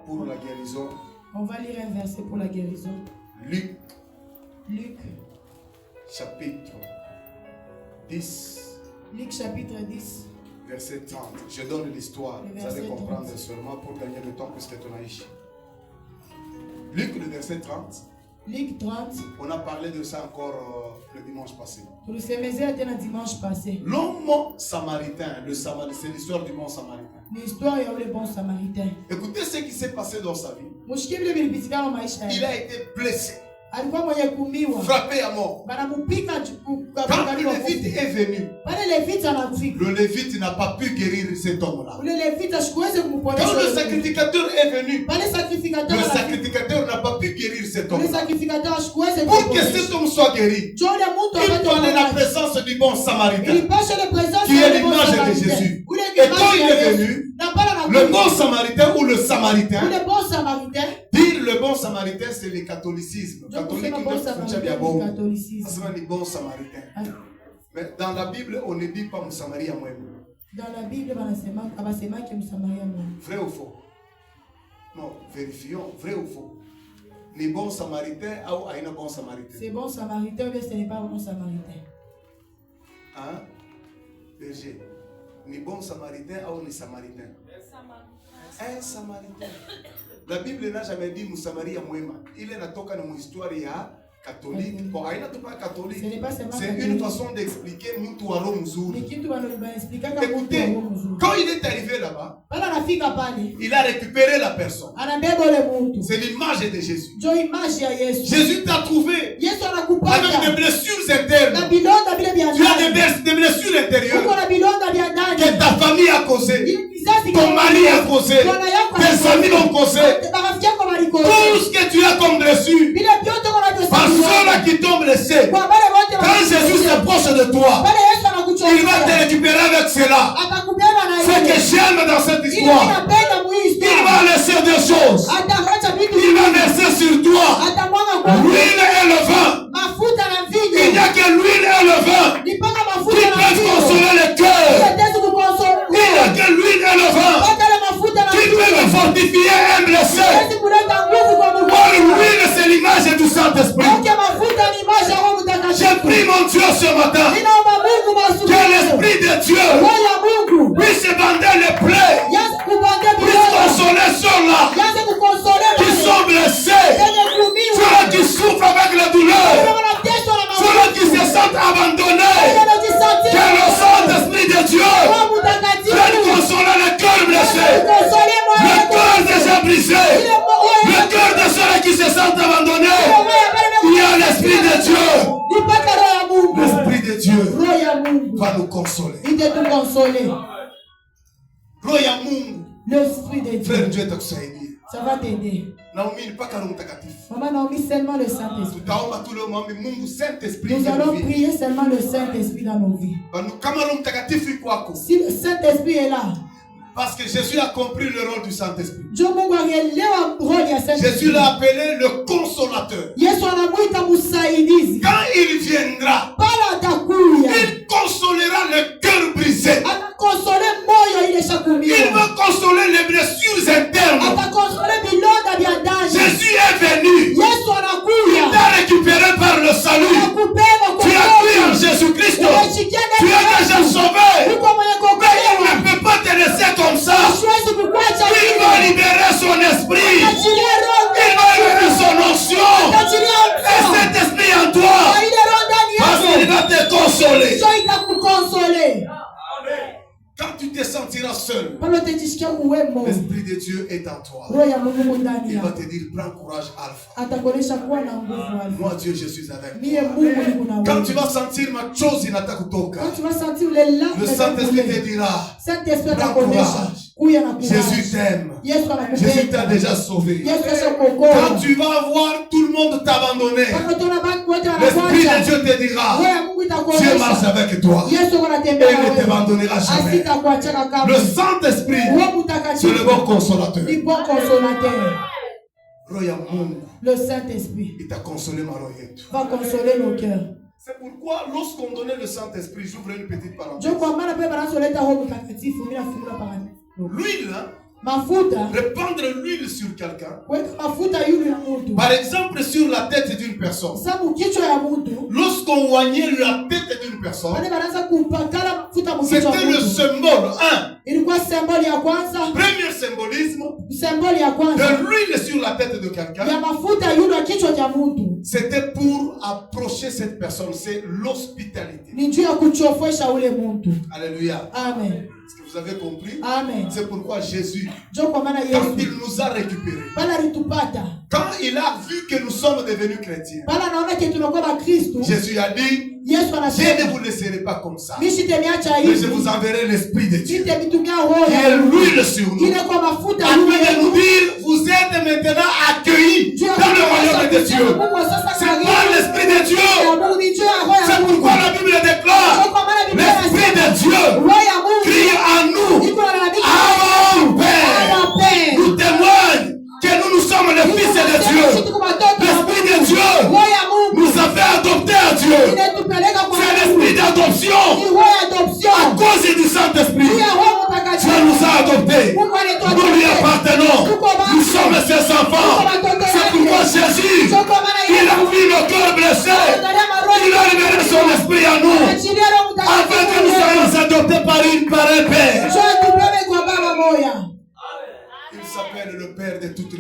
pour la guérison. On va lire un verset pour la guérison. Luc. Chapitre 10. Luc chapitre 10. Verset 30. Je donne l'histoire. Vous allez comprendre seulement pour gagner le temps puisque tu as ici. Luc, le verset 30. Luc 30. On a parlé de ça encore le dimanche passé. L'homme samaritain, c'est l'histoire du bon samaritain. L'histoire est le bon samaritain. Écoutez ce qui s'est passé dans sa vie. Il a été blessé, frappé à mort. Quand le Lévite est venu, le Lévite n'a pas pu guérir cet homme-là. Quand le sacrificateur est venu, le sacrificateur n'a pas pu guérir cet homme-là. Pour que cet homme soit guéri, il fallait la présence du bon samaritain, qui est l'image de Jésus. Et quand il est venu, le bon samaritain ou le samaritain, dire le bon samaritain, c'est le catholicisme. Catholique, c'est le bon samaritain. Mais dans la Bible, on ne dit pas Moussamaria moi. Dans la Bible, vrai ou faux? Non, vérifions, vrai ou faux? ni bon samaritain ou haina bon samaritain? C'est bon samaritain ou bien ce n'est pas bon samaritain? Hein? Berger. Ni bon samaritain ou ni samaritain? Un samaritain. La Bible n'a jamais dit Moussamaria Mouema. Il est natoka na histoire ya catholique. Bon, haina tu pas catholique. C'est une façon d'expliquer mtu wa roho mzuri. Écoutez, quand il est arrivé là-bas, il a récupéré la personne. C'est l'image de Jésus. Jésus t'a trouvé avec des blessures internes. Tu as des blessures intérieures que ta famille a causé, ton mari a causé, tes amis l'ont causé. Tout ce que tu as comme blessure, par ceux-là qui t'ont blessé, quand Jésus s'approche de toi, il va te récupérer avec cela. Ce que j'aime dans cette histoire, il va laisser des choses. Il va verser sur toi l'huile et le vin. Il n'y a que l'huile et le vin qui peuvent consoler le cœur. Il n'y a que l'huile et le vin qui peuvent fortifier un blessé. L'huile, c'est l'image du Saint-Esprit. J'ai pris mon Dieu ce matin. Que l'Esprit de Dieu puisse bander les plaies, puisse consoler ceux-là qui sont blessés, ceux-là qui souffrent avec la douleur, ceux-là qui se sentent abandonnés. Que le Saint-Esprit de Dieu vienne consoler le cœur blessé, le cœur déjà brisé, le cœur de ceux qui se sentent abandonnés. Il y a l'Esprit de Dieu. L'Esprit de Dieu va nous consoler. L'Esprit de Dieu. Frère, Dieu t'aide. Ça va t'aider. Maman Naomi, seulement le Saint-Esprit. Nous allons prier seulement le Saint-Esprit dans nos vies. Si le Saint-Esprit est là, parce que Jésus a compris le rôle du Saint-Esprit. Jésus l'a appelé le consolateur. Quand il viendra, il consolera le cœur brisé. Il va consoler les blessures internes. Jésus est venu. Il t'a récupéré par le salut. Tu as cru en Jésus-Christ. Tu es déjà sauvé. Mais il ne peut pas te laisser comme ça. Il va libérer son esprit. Il va libérer son onction. Et cet esprit en toi, parce qu'il va te consoler. Quand tu te sentiras seul, l'Esprit de Dieu est en toi. Il va te dire, prends courage, Alpha. Moi, Dieu, je suis avec toi. Quand tu vas sentir ma chose, il n'attaque pas. Le Saint-Esprit te dira, prends courage. Jésus t'aime. Jésus t'a déjà sauvé. Quand tu vas voir tout le monde t'abandonner, l'Esprit de Dieu te dira, Dieu marche avec toi. Et il ne t'abandonnera jamais. Le Saint-Esprit, c'est le bon consolateur. Le Saint-Esprit il t'a consolé ma va consoler nos cœurs. C'est pourquoi lorsqu'on donnait le Saint-Esprit, j'ouvre une petite parenthèse. L'huile, répandre l'huile sur quelqu'un. Par exemple, sur la tête d'une personne. Lorsqu'on oignait la tête d'une personne, c'était le symbole. Premier symbolisme de l'huile sur la tête de quelqu'un. C'était pour approcher cette personne. C'est l'hospitalité. Alléluia. Amen. Est-ce que vous avez compris? Amen. C'est pourquoi Jésus, quand il nous a récupérés, quand il a vu que nous sommes devenus chrétiens, Jésus a dit, je ne vous laisserai pas comme ça, mais je vous enverrai l'Esprit de Dieu. Il est l'huile sur nous. Afin de nous dire, vous êtes maintenant accueillis dans le royaume de Dieu. C'est par l'Esprit de Dieu. C'est pourquoi la Bible déclare, l'Esprit de Dieu crie en nous, Abba Père. Nous témoigne que nous sommes les fils de Dieu. L'Esprit de Dieu nous a fait adopter à Dieu. C'est l'esprit d'adoption. À cause du Saint-Esprit, Dieu nous a adoptés. Nous lui appartenons. Nous sommes ses enfants. C'est pourquoi Jésus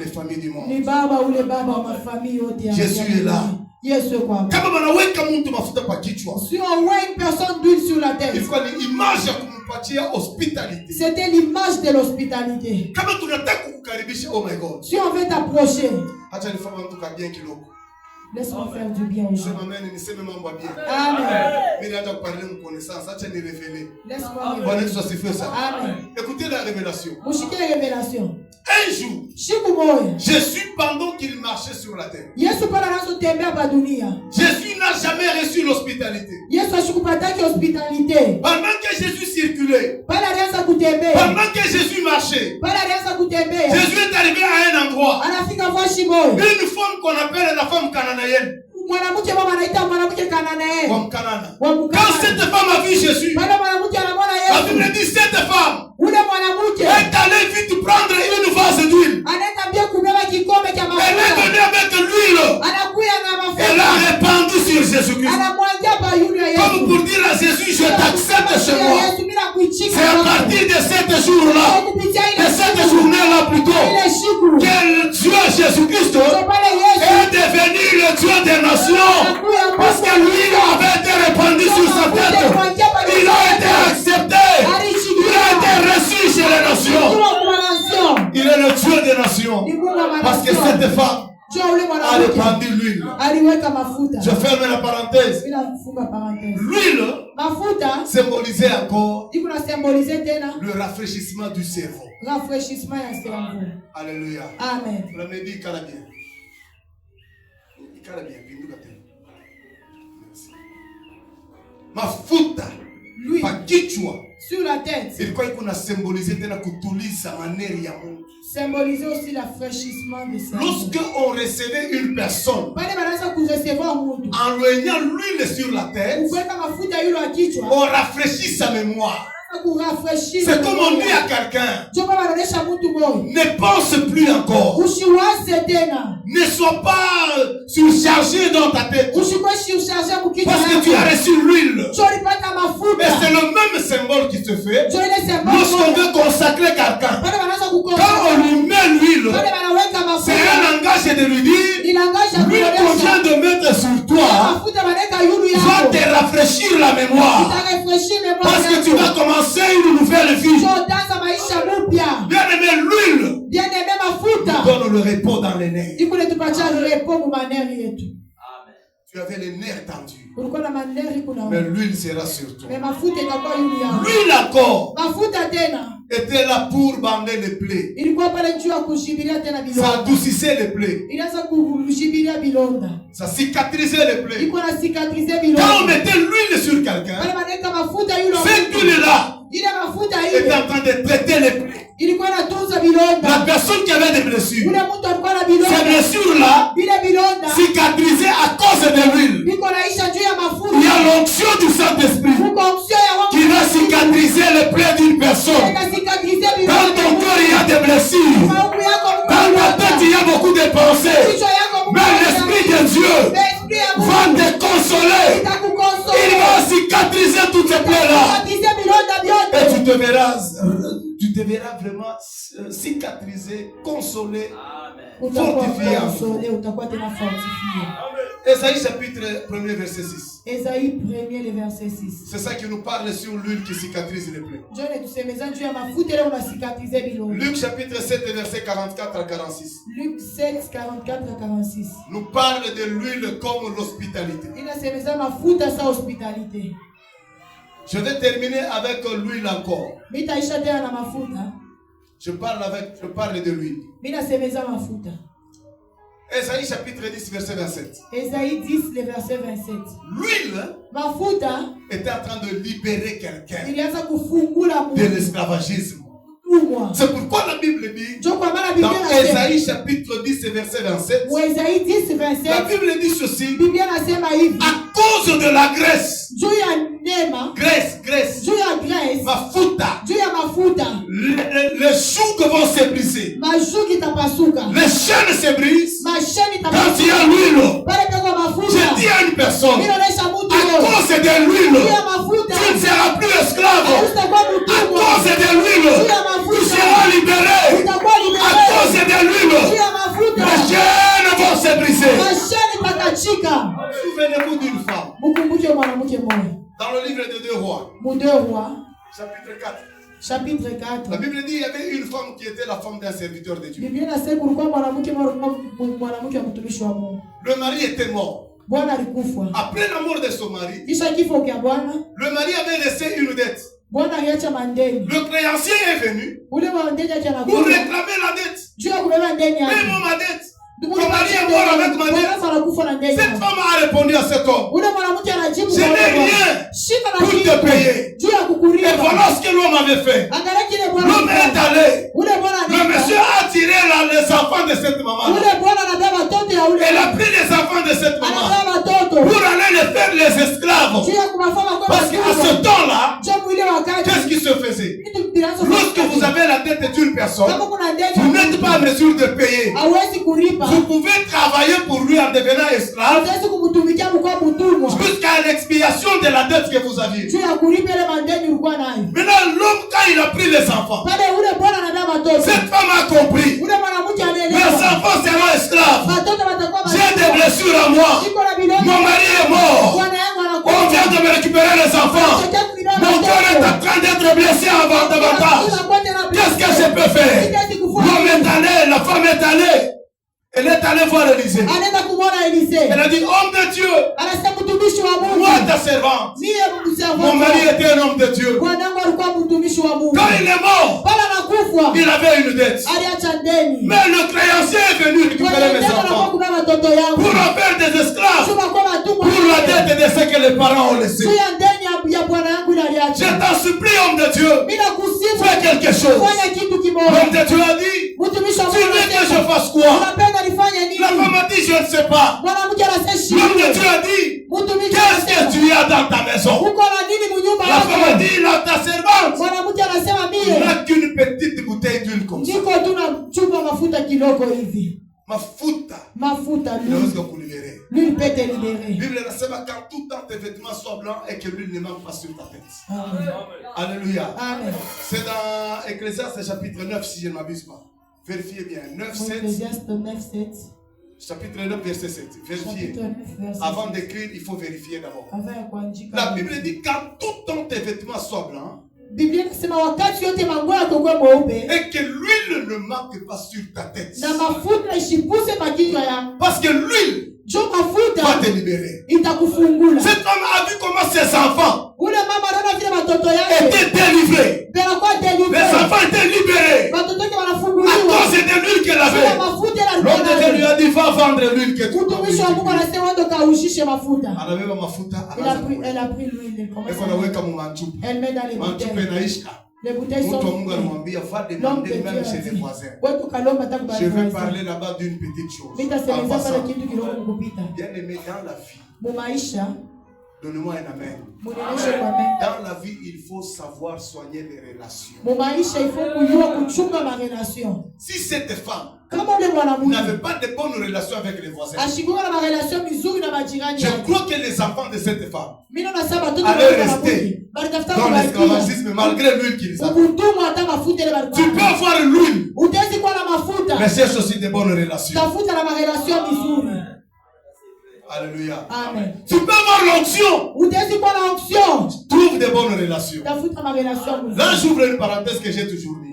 les familles du monde. Jésus est là. Si on voit une personne d'huile sur la tête, c'était l'image de l'hospitalité. Si on veut t'approcher, laisse-moi faire du bien aux gens. Amen. Laisse-moi. Amen. Écoutez la révélation. Révélation. Un jour, Jésus, pendant qu'il marchait sur la terre, Jésus n'a jamais reçu l'hospitalité. Pendant que Jésus circulait, pendant que Jésus marchait, Jésus est arrivé à un endroit. Une femme qu'on appelle la femme cananéenne. Quand cette femme a vu Jésus, la Bible dit cette femme est allée vite prendre une vase d'huile. Elle est venue avec l'huile. Elle a répandu sur Jésus-Christ. Comme pour dire à Jésus, je t'accepte chez moi. C'est à partir de cette jour-là, de cette journée-là plutôt, que le Dieu Jésus-Christ est devenu le Dieu des nations. Parce que l'huile avait été répandue sur sa tête. Il a été accepté. Il a été reçu chez les nations. Il est le Dieu des nations. Parce que cette femme a répandu l'huile. Je ferme la parenthèse. L'huile symbolisait encore le rafraîchissement du cerveau. Alléluia. Amen. Mafuta pakichwa sur la tête. Ilikuwa iko symboliser tena kutuliza maneri ya Mungu. Symboliser aussi l'affraîchissement de cerveau. Lorsque on recevait une personne, en lui ayant l'huile sur la tête, on rafraîchit sa mémoire. C'est comme on dit à quelqu'un, ne pense plus encore. Ne sois pas surchargé dans ta tête. Parce que tu as reçu l'huile. Mais c'est le même symbole qui se fait lorsqu'on veut consacrer quelqu'un. Quand on lui met l'huile, c'est un langage de lui dire, l'huile qu'on vient de mettre sur toi va te rafraîchir la mémoire. Parce que tu vas commencer une nouvelle vie. Bien aimé, l'huile nous donne le repos dans les nerfs. Tu avais les nerfs tendus. Mais l'huile sera sur toi. L'huile encore était là pour bander les plaies. Ça adoucissait les plaies. Ça cicatrisait les plaies. Quand on mettait l'huile sur quelqu'un, cette huile-là était en train de traiter les plaies. La personne qui avait des blessures, ces blessures-là cicatrisaient à cause de l'huile. Il y a l'onction du Saint-Esprit qui va cicatriser les plaies d'une personne. Dans ton cœur, il y a des blessures. Dans ta tête, il y a beaucoup de pensées. Mais l'Esprit de Dieu va te consoler. Il va cicatriser toutes ces plaies-là. Et tu te verras vraiment cicatrisé, consolé, fortifié. Ésaïe chapitre 1er verset 6. Ésaïe 1er verset 6. C'est ça qui nous parle sur l'huile qui cicatrise les plaies. Luc chapitre 7 verset 44 à 46. Luc 7 44 à 46. Nous parle de l'huile comme l'hospitalité. Je vais terminer avec l'huile encore. Je parle de l'huile. Ésaïe chapitre 10 verset 27. Ésaïe 10 le verset 27. L'huile était en train de libérer quelqu'un de l'esclavagisme. C'est pourquoi la Bible dit dans Ésaïe chapitre 10 verset 27, la Bible dit ceci: à cause de la graisse, mafuta, les jougs vont se briser, les chaînes se brisent quand il y a l'huile. Je dis à une personne, à cause de l'huile, tu ne seras plus esclave. À cause de l'huile, tu seras libéré. À cause de l'huile, Souvenez-vous d'une femme. Dans le livre de 2 Rois. Chapitre 4. Chapitre 4. La Bible dit qu'il y avait une femme qui était la femme d'un serviteur de Dieu. Le mari était mort. Après la mort de son mari, le mari avait laissé une dette. Le créancier est venu pour réclamer la dette. Mais mon ma dette. Ton mari est mort avec ma dette. Cette femme a répondu à cet homme. Je n'ai rien pour te payer. Et voilà ce que l'homme avait fait. L'homme est allé. Le monsieur a tiré les enfants de cette maman. Elle a pris les enfants de cette maman pour aller les faire les esclaves. Parce qu'à ce temps-là, qu'est-ce qui se faisait? Lorsque vous avez la dette d'une personne, vous n'êtes pas en mesure de payer. Vous pouvez travailler pour lui en devenant esclave jusqu'à l'expiation de la dette que vous aviez. Maintenant, l'homme, quand il a pris les enfants, cette femme a compris. Mes enfants seront esclaves. J'ai des blessures à moi. Mon mari est mort. On vient de me récupérer les enfants. Mon cœur est en train d'être blessé avant davantage. Qu'est-ce que je peux faire? L'homme est allé, la femme est allée. Elle est allée voir Élisée. Elle a dit, homme de Dieu, moi ta servante. Mon mari était un homme de Dieu. Quand il est mort, il avait une dette. Mais le créancier est venu récupérer mes enfants pour en faire des esclaves pour la dette de ce que les parents ont laissé. Je t'en supplie, homme de Dieu, fais quelque chose. L'homme de Dieu a dit, tu veux que je fasse quoi? La femme a dit, je ne sais pas. L'homme de Dieu a dit, qu'est-ce que tu as dans ta maison? La femme a dit, là, ta servante, il n'a qu'une petite bouteille d'huile comme ça. Mafuta, l'huile peut te libérer. La Bible dit quand tout temps tes vêtements soient blancs et que l'huile ne manque pas sur ta tête. Amen. Alléluia. Amen. C'est dans Ecclésiaste chapitre 9, si je ne m'abuse pas. Vérifiez bien. 9, 7. Chapitre 9, verset 7. Vérifiez. Avant d'écrire, il faut vérifier d'abord. La Bible dit quand tout temps tes vêtements soient blancs. Et que l'huile ne manque pas sur ta tête. Parce que l'huile va te libérer. Cette femme a vu comment ses enfants étaient délivrés. Les enfants étaient libérés à cause de l'huile qu'elle avait. L'homme de Dieu lui a dit, va vendre l'huile que tu as. Elle a pris l'huile. Elle met dans les bouteilles. Les bouteilles sont vides. L'homme de Dieu a dit, je vais parler là-bas d'une petite chose. Bien aimé, dans la vie, donnez-moi un amen. Dans la vie, il faut savoir soigner les relations. Si cette femme n'avait pas de bonnes relations avec les voisins, je crois que les enfants de cette femme allaient rester dans l'esclavagisme malgré l'huile qu'ils avaient. Tu peux avoir l'huile, mais cherche aussi de bonnes relations. Alléluia. Amen. Tu peux avoir l'onction. Trouve des bonnes relations. Là, j'ouvre une parenthèse que j'ai toujours dit.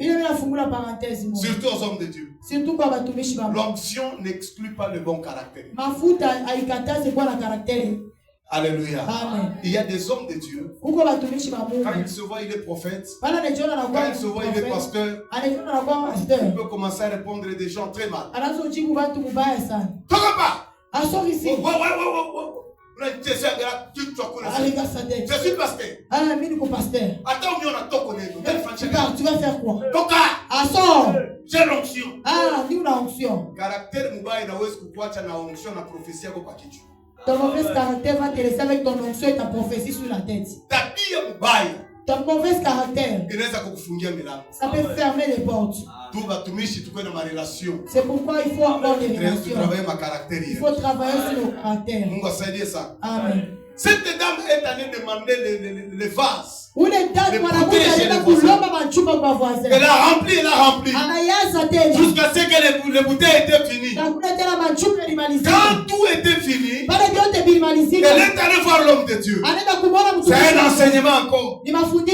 Surtout aux hommes de Dieu. L'onction n'exclut pas le bon caractère. Alléluia. Amen. Il y a des hommes de Dieu. Quand il se voit, il est prophète. Quand il se voit, il est pasteur. Il peut commencer à répondre à des gens très mal. Je suis pasteur. Attends, tu vas faire quoi? J'ai l'onction. Caractère mubaya inaweza kukuacha na onction na prophétie yako kwa kichwa. Ton mauvais caractère va te laisser avec ton onction et ta prophétie sur la tête. Tabia mubaya. Ton mauvais caractère, ça peut fermer les portes. C'est pourquoi il faut avoir des relations. Il faut travailler sur le caractère. Amen. Amen. Cette dame est allée demander les vases Elle a rempli. Jusqu'à ce que les bouteilles étaient finies. Quand tout était fini, elle est allée voir l'homme de Dieu. C'est un enseignement encore.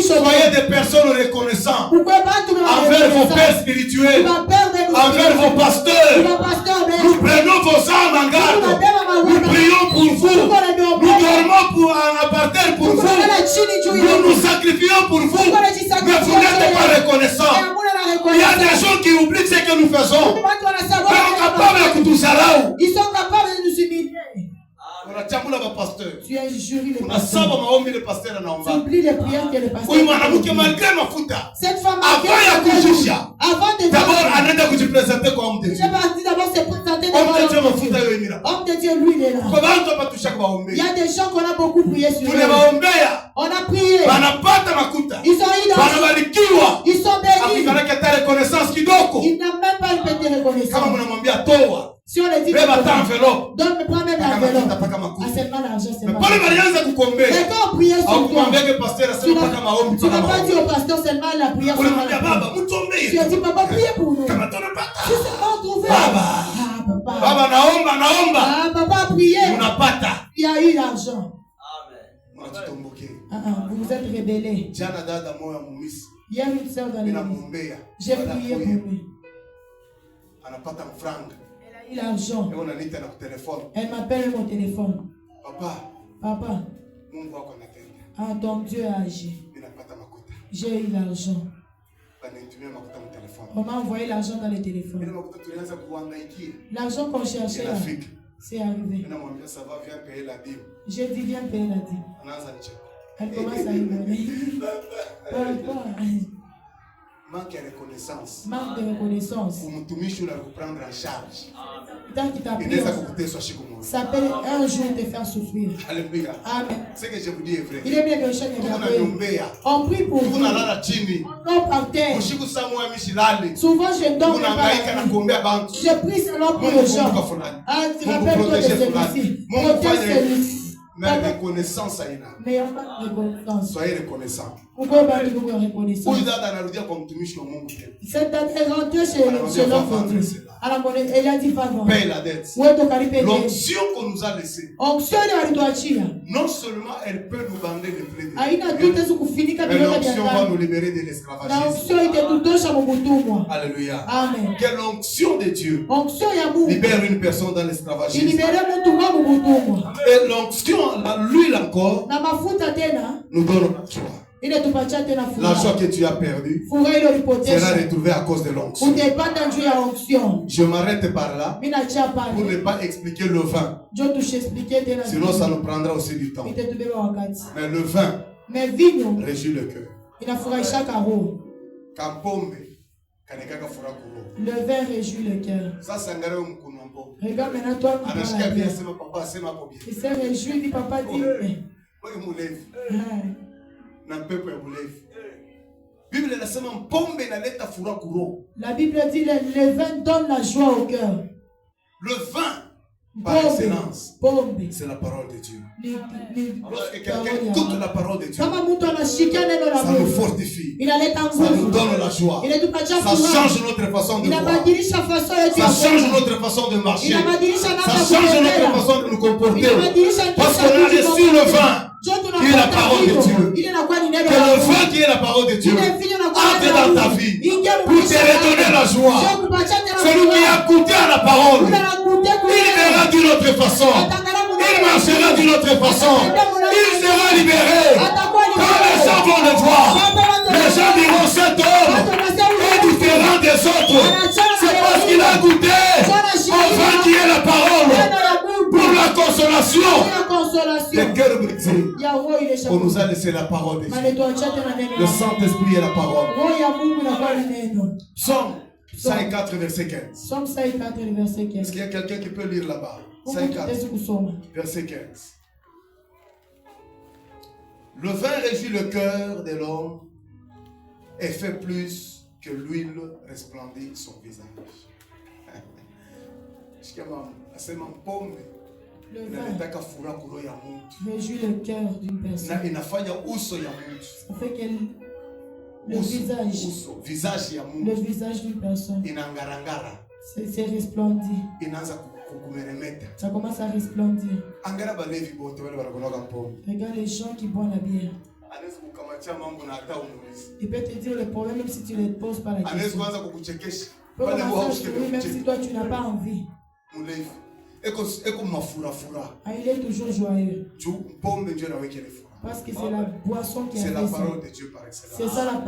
Soyez des personnes reconnaissantes envers vos pères spirituels, envers vos pasteurs. Nous prenons vos âmes en garde. Nous prions pour vous. Nous dormons en parterre pour vous. Nous nous sacrifions pour vous. Mais vous n'êtes pas reconnaissants. Il y a des gens qui oublient ce que nous faisons. Mais ils sont capables de nous humilier. Tu as juré les pasteurs. Tu oublies les prières que les pasteurs. Cette femme avant de d'abord, j'ai parti d'abord se présenter devant l'homme de Dieu. Lui, il est là. Il y a des gens qu'on a beaucoup prié sur eux. On a prié. Ils ont eu l'argent. Ils sont bénis. Il n'a même pas une petite reconnaissance. Si on les dit, donne, prends même l'enveloppe. Ah, seulement l'argent, c'est pas. Mais quand on priait sur toi, tu n'as pas dit au pasteur seulement la prière. Tu as dit, papa, priez pour nous. Tu sais pas trouver. Papa, papa a prié. Il y a eu l'argent. Vous vous êtes rebellés. Il y a une sœur dans l'église. J'ai prié pour lui. Elle a eu l'argent. Elle m'appelle mon téléphone. Papa. Ah, ton Dieu a agi. J'ai eu l'argent. On m'a envoyé l'argent dans le téléphone. L'argent qu'on cherchait là, c'est arrivé. J'ai dit, viens payer la dîme. Elle commence à rigoler. Manque de reconnaissance. Pour me reprendre en charge. Tant qu'il t'a pris, ça peut un jour te faire souffrir. Alléluia. Amen. Ce que je vous dis est vrai. Il est bien que je on prie pour vous. On par terre. Souvent je dors. Je prie seulement pour les gens. Ah, tu rappelles-toi de celui-ci. Mais reconnaissance à une âme. Soyez reconnaissants. Cette date est rentrée chez l'homme. Elle a dit pas bon. Paye la dette. L'onction qu'on nous a laissée. Non seulement elle peut nous bander les plaies, mais l'onction va nous libérer de l'esclavagisme. Alléluia. Amen. Que l'onction de Dieu libère une personne dans l'esclavagisme. Et l'onction, l'huile encore, nous donne la joie. La joie que tu as perdue sera retrouvée à cause de l'onction. Je m'arrête par là pour ne pas expliquer le vin. Sinon ça nous prendra aussi du temps. Mais le vin réjouit le cœur. Le vin réjouit le cœur. Regarde maintenant toi. Il s'est réjoui, dit papa dit. La Bible dit le vin donne la joie au cœur. Le vin, par excellence, c'est la parole de Dieu. Lorsque quelqu'un écoute la parole de Dieu, ça nous fortifie, ça nous donne la joie, ça change notre façon de voir, ça change notre façon de marcher, ça change notre façon de nous comporter, parce qu'on a reçu le vin qui est la parole de Dieu. Que le vin qui est la parole de Dieu entre dans ta vie pour te redonner la joie. Celui qui a goûté à la parole, il verra d'une autre façon, il marchera d'une autre façon, il sera libéré. Quand les gens vont le voir, les gens diront cet homme est différent des autres. C'est parce qu'il a goûté au vin qui est la parole pour la consolation. Le cœur brisé, on nous a laissé la parole de Dieu. Le Saint-Esprit est la parole. Psaume 104, verset 15. Est-ce qu'il y a quelqu'un qui peut lire là-bas? 104, verset 15. Le vin réjouit le cœur de l'homme et fait plus que l'huile resplendit son visage. C'est mon pomme. inaleta furaha kwa roho ya mtu. Réjouit le cœur d'une personne. Na inafanya uso ya mtu. Ça fait que le visage ya mtu. Le visage d'une personne. Inangarangara. C'est resplendit. Inaanza kumeremeta. Ça commence à resplendir. Angara balevi bote wale wanakunywa pombe. Regarde les gens qui boivent la bière. Il peut te dire le problème même si tu ne poses pas la question. Même si toi tu n'as pas envie. Il est toujours joyeux. Parce que c'est la boisson qui a fait ça. C'est la parole de Dieu par excellence. C'est ça la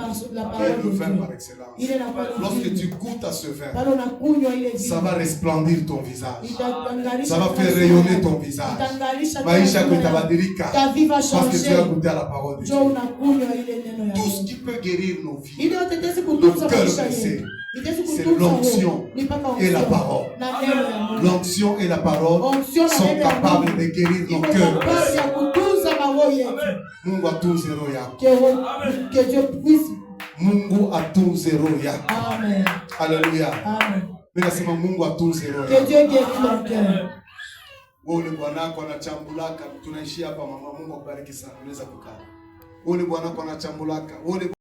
parole de Dieu. Par excellence. Il est la parole. Lorsque tu goûtes à ce vin, ça va resplendir ton visage. Ça va faire rayonner ton visage. Ta vie va changer. Parce que tu as goûté à la parole de Dieu. Tout ce qui peut guérir nos vies, nos cœurs blessés, c'est l'onction et la parole. L'onction et la parole sont capables de guérir nos cœurs blessés. Mungu atunze roho yako. Que Dieu puisse. Mungu atunze roho yako. Amen. Alléluia. Amen. Mimi nasema Mungu atunze roho yako. Que Dieu guérisse ton cœur. Wewe bwanako anachambulaka, tunaishi hapa mama. Mungu akubariki sana. Unaweza kukaa. Wewe bwanako anachambulaka.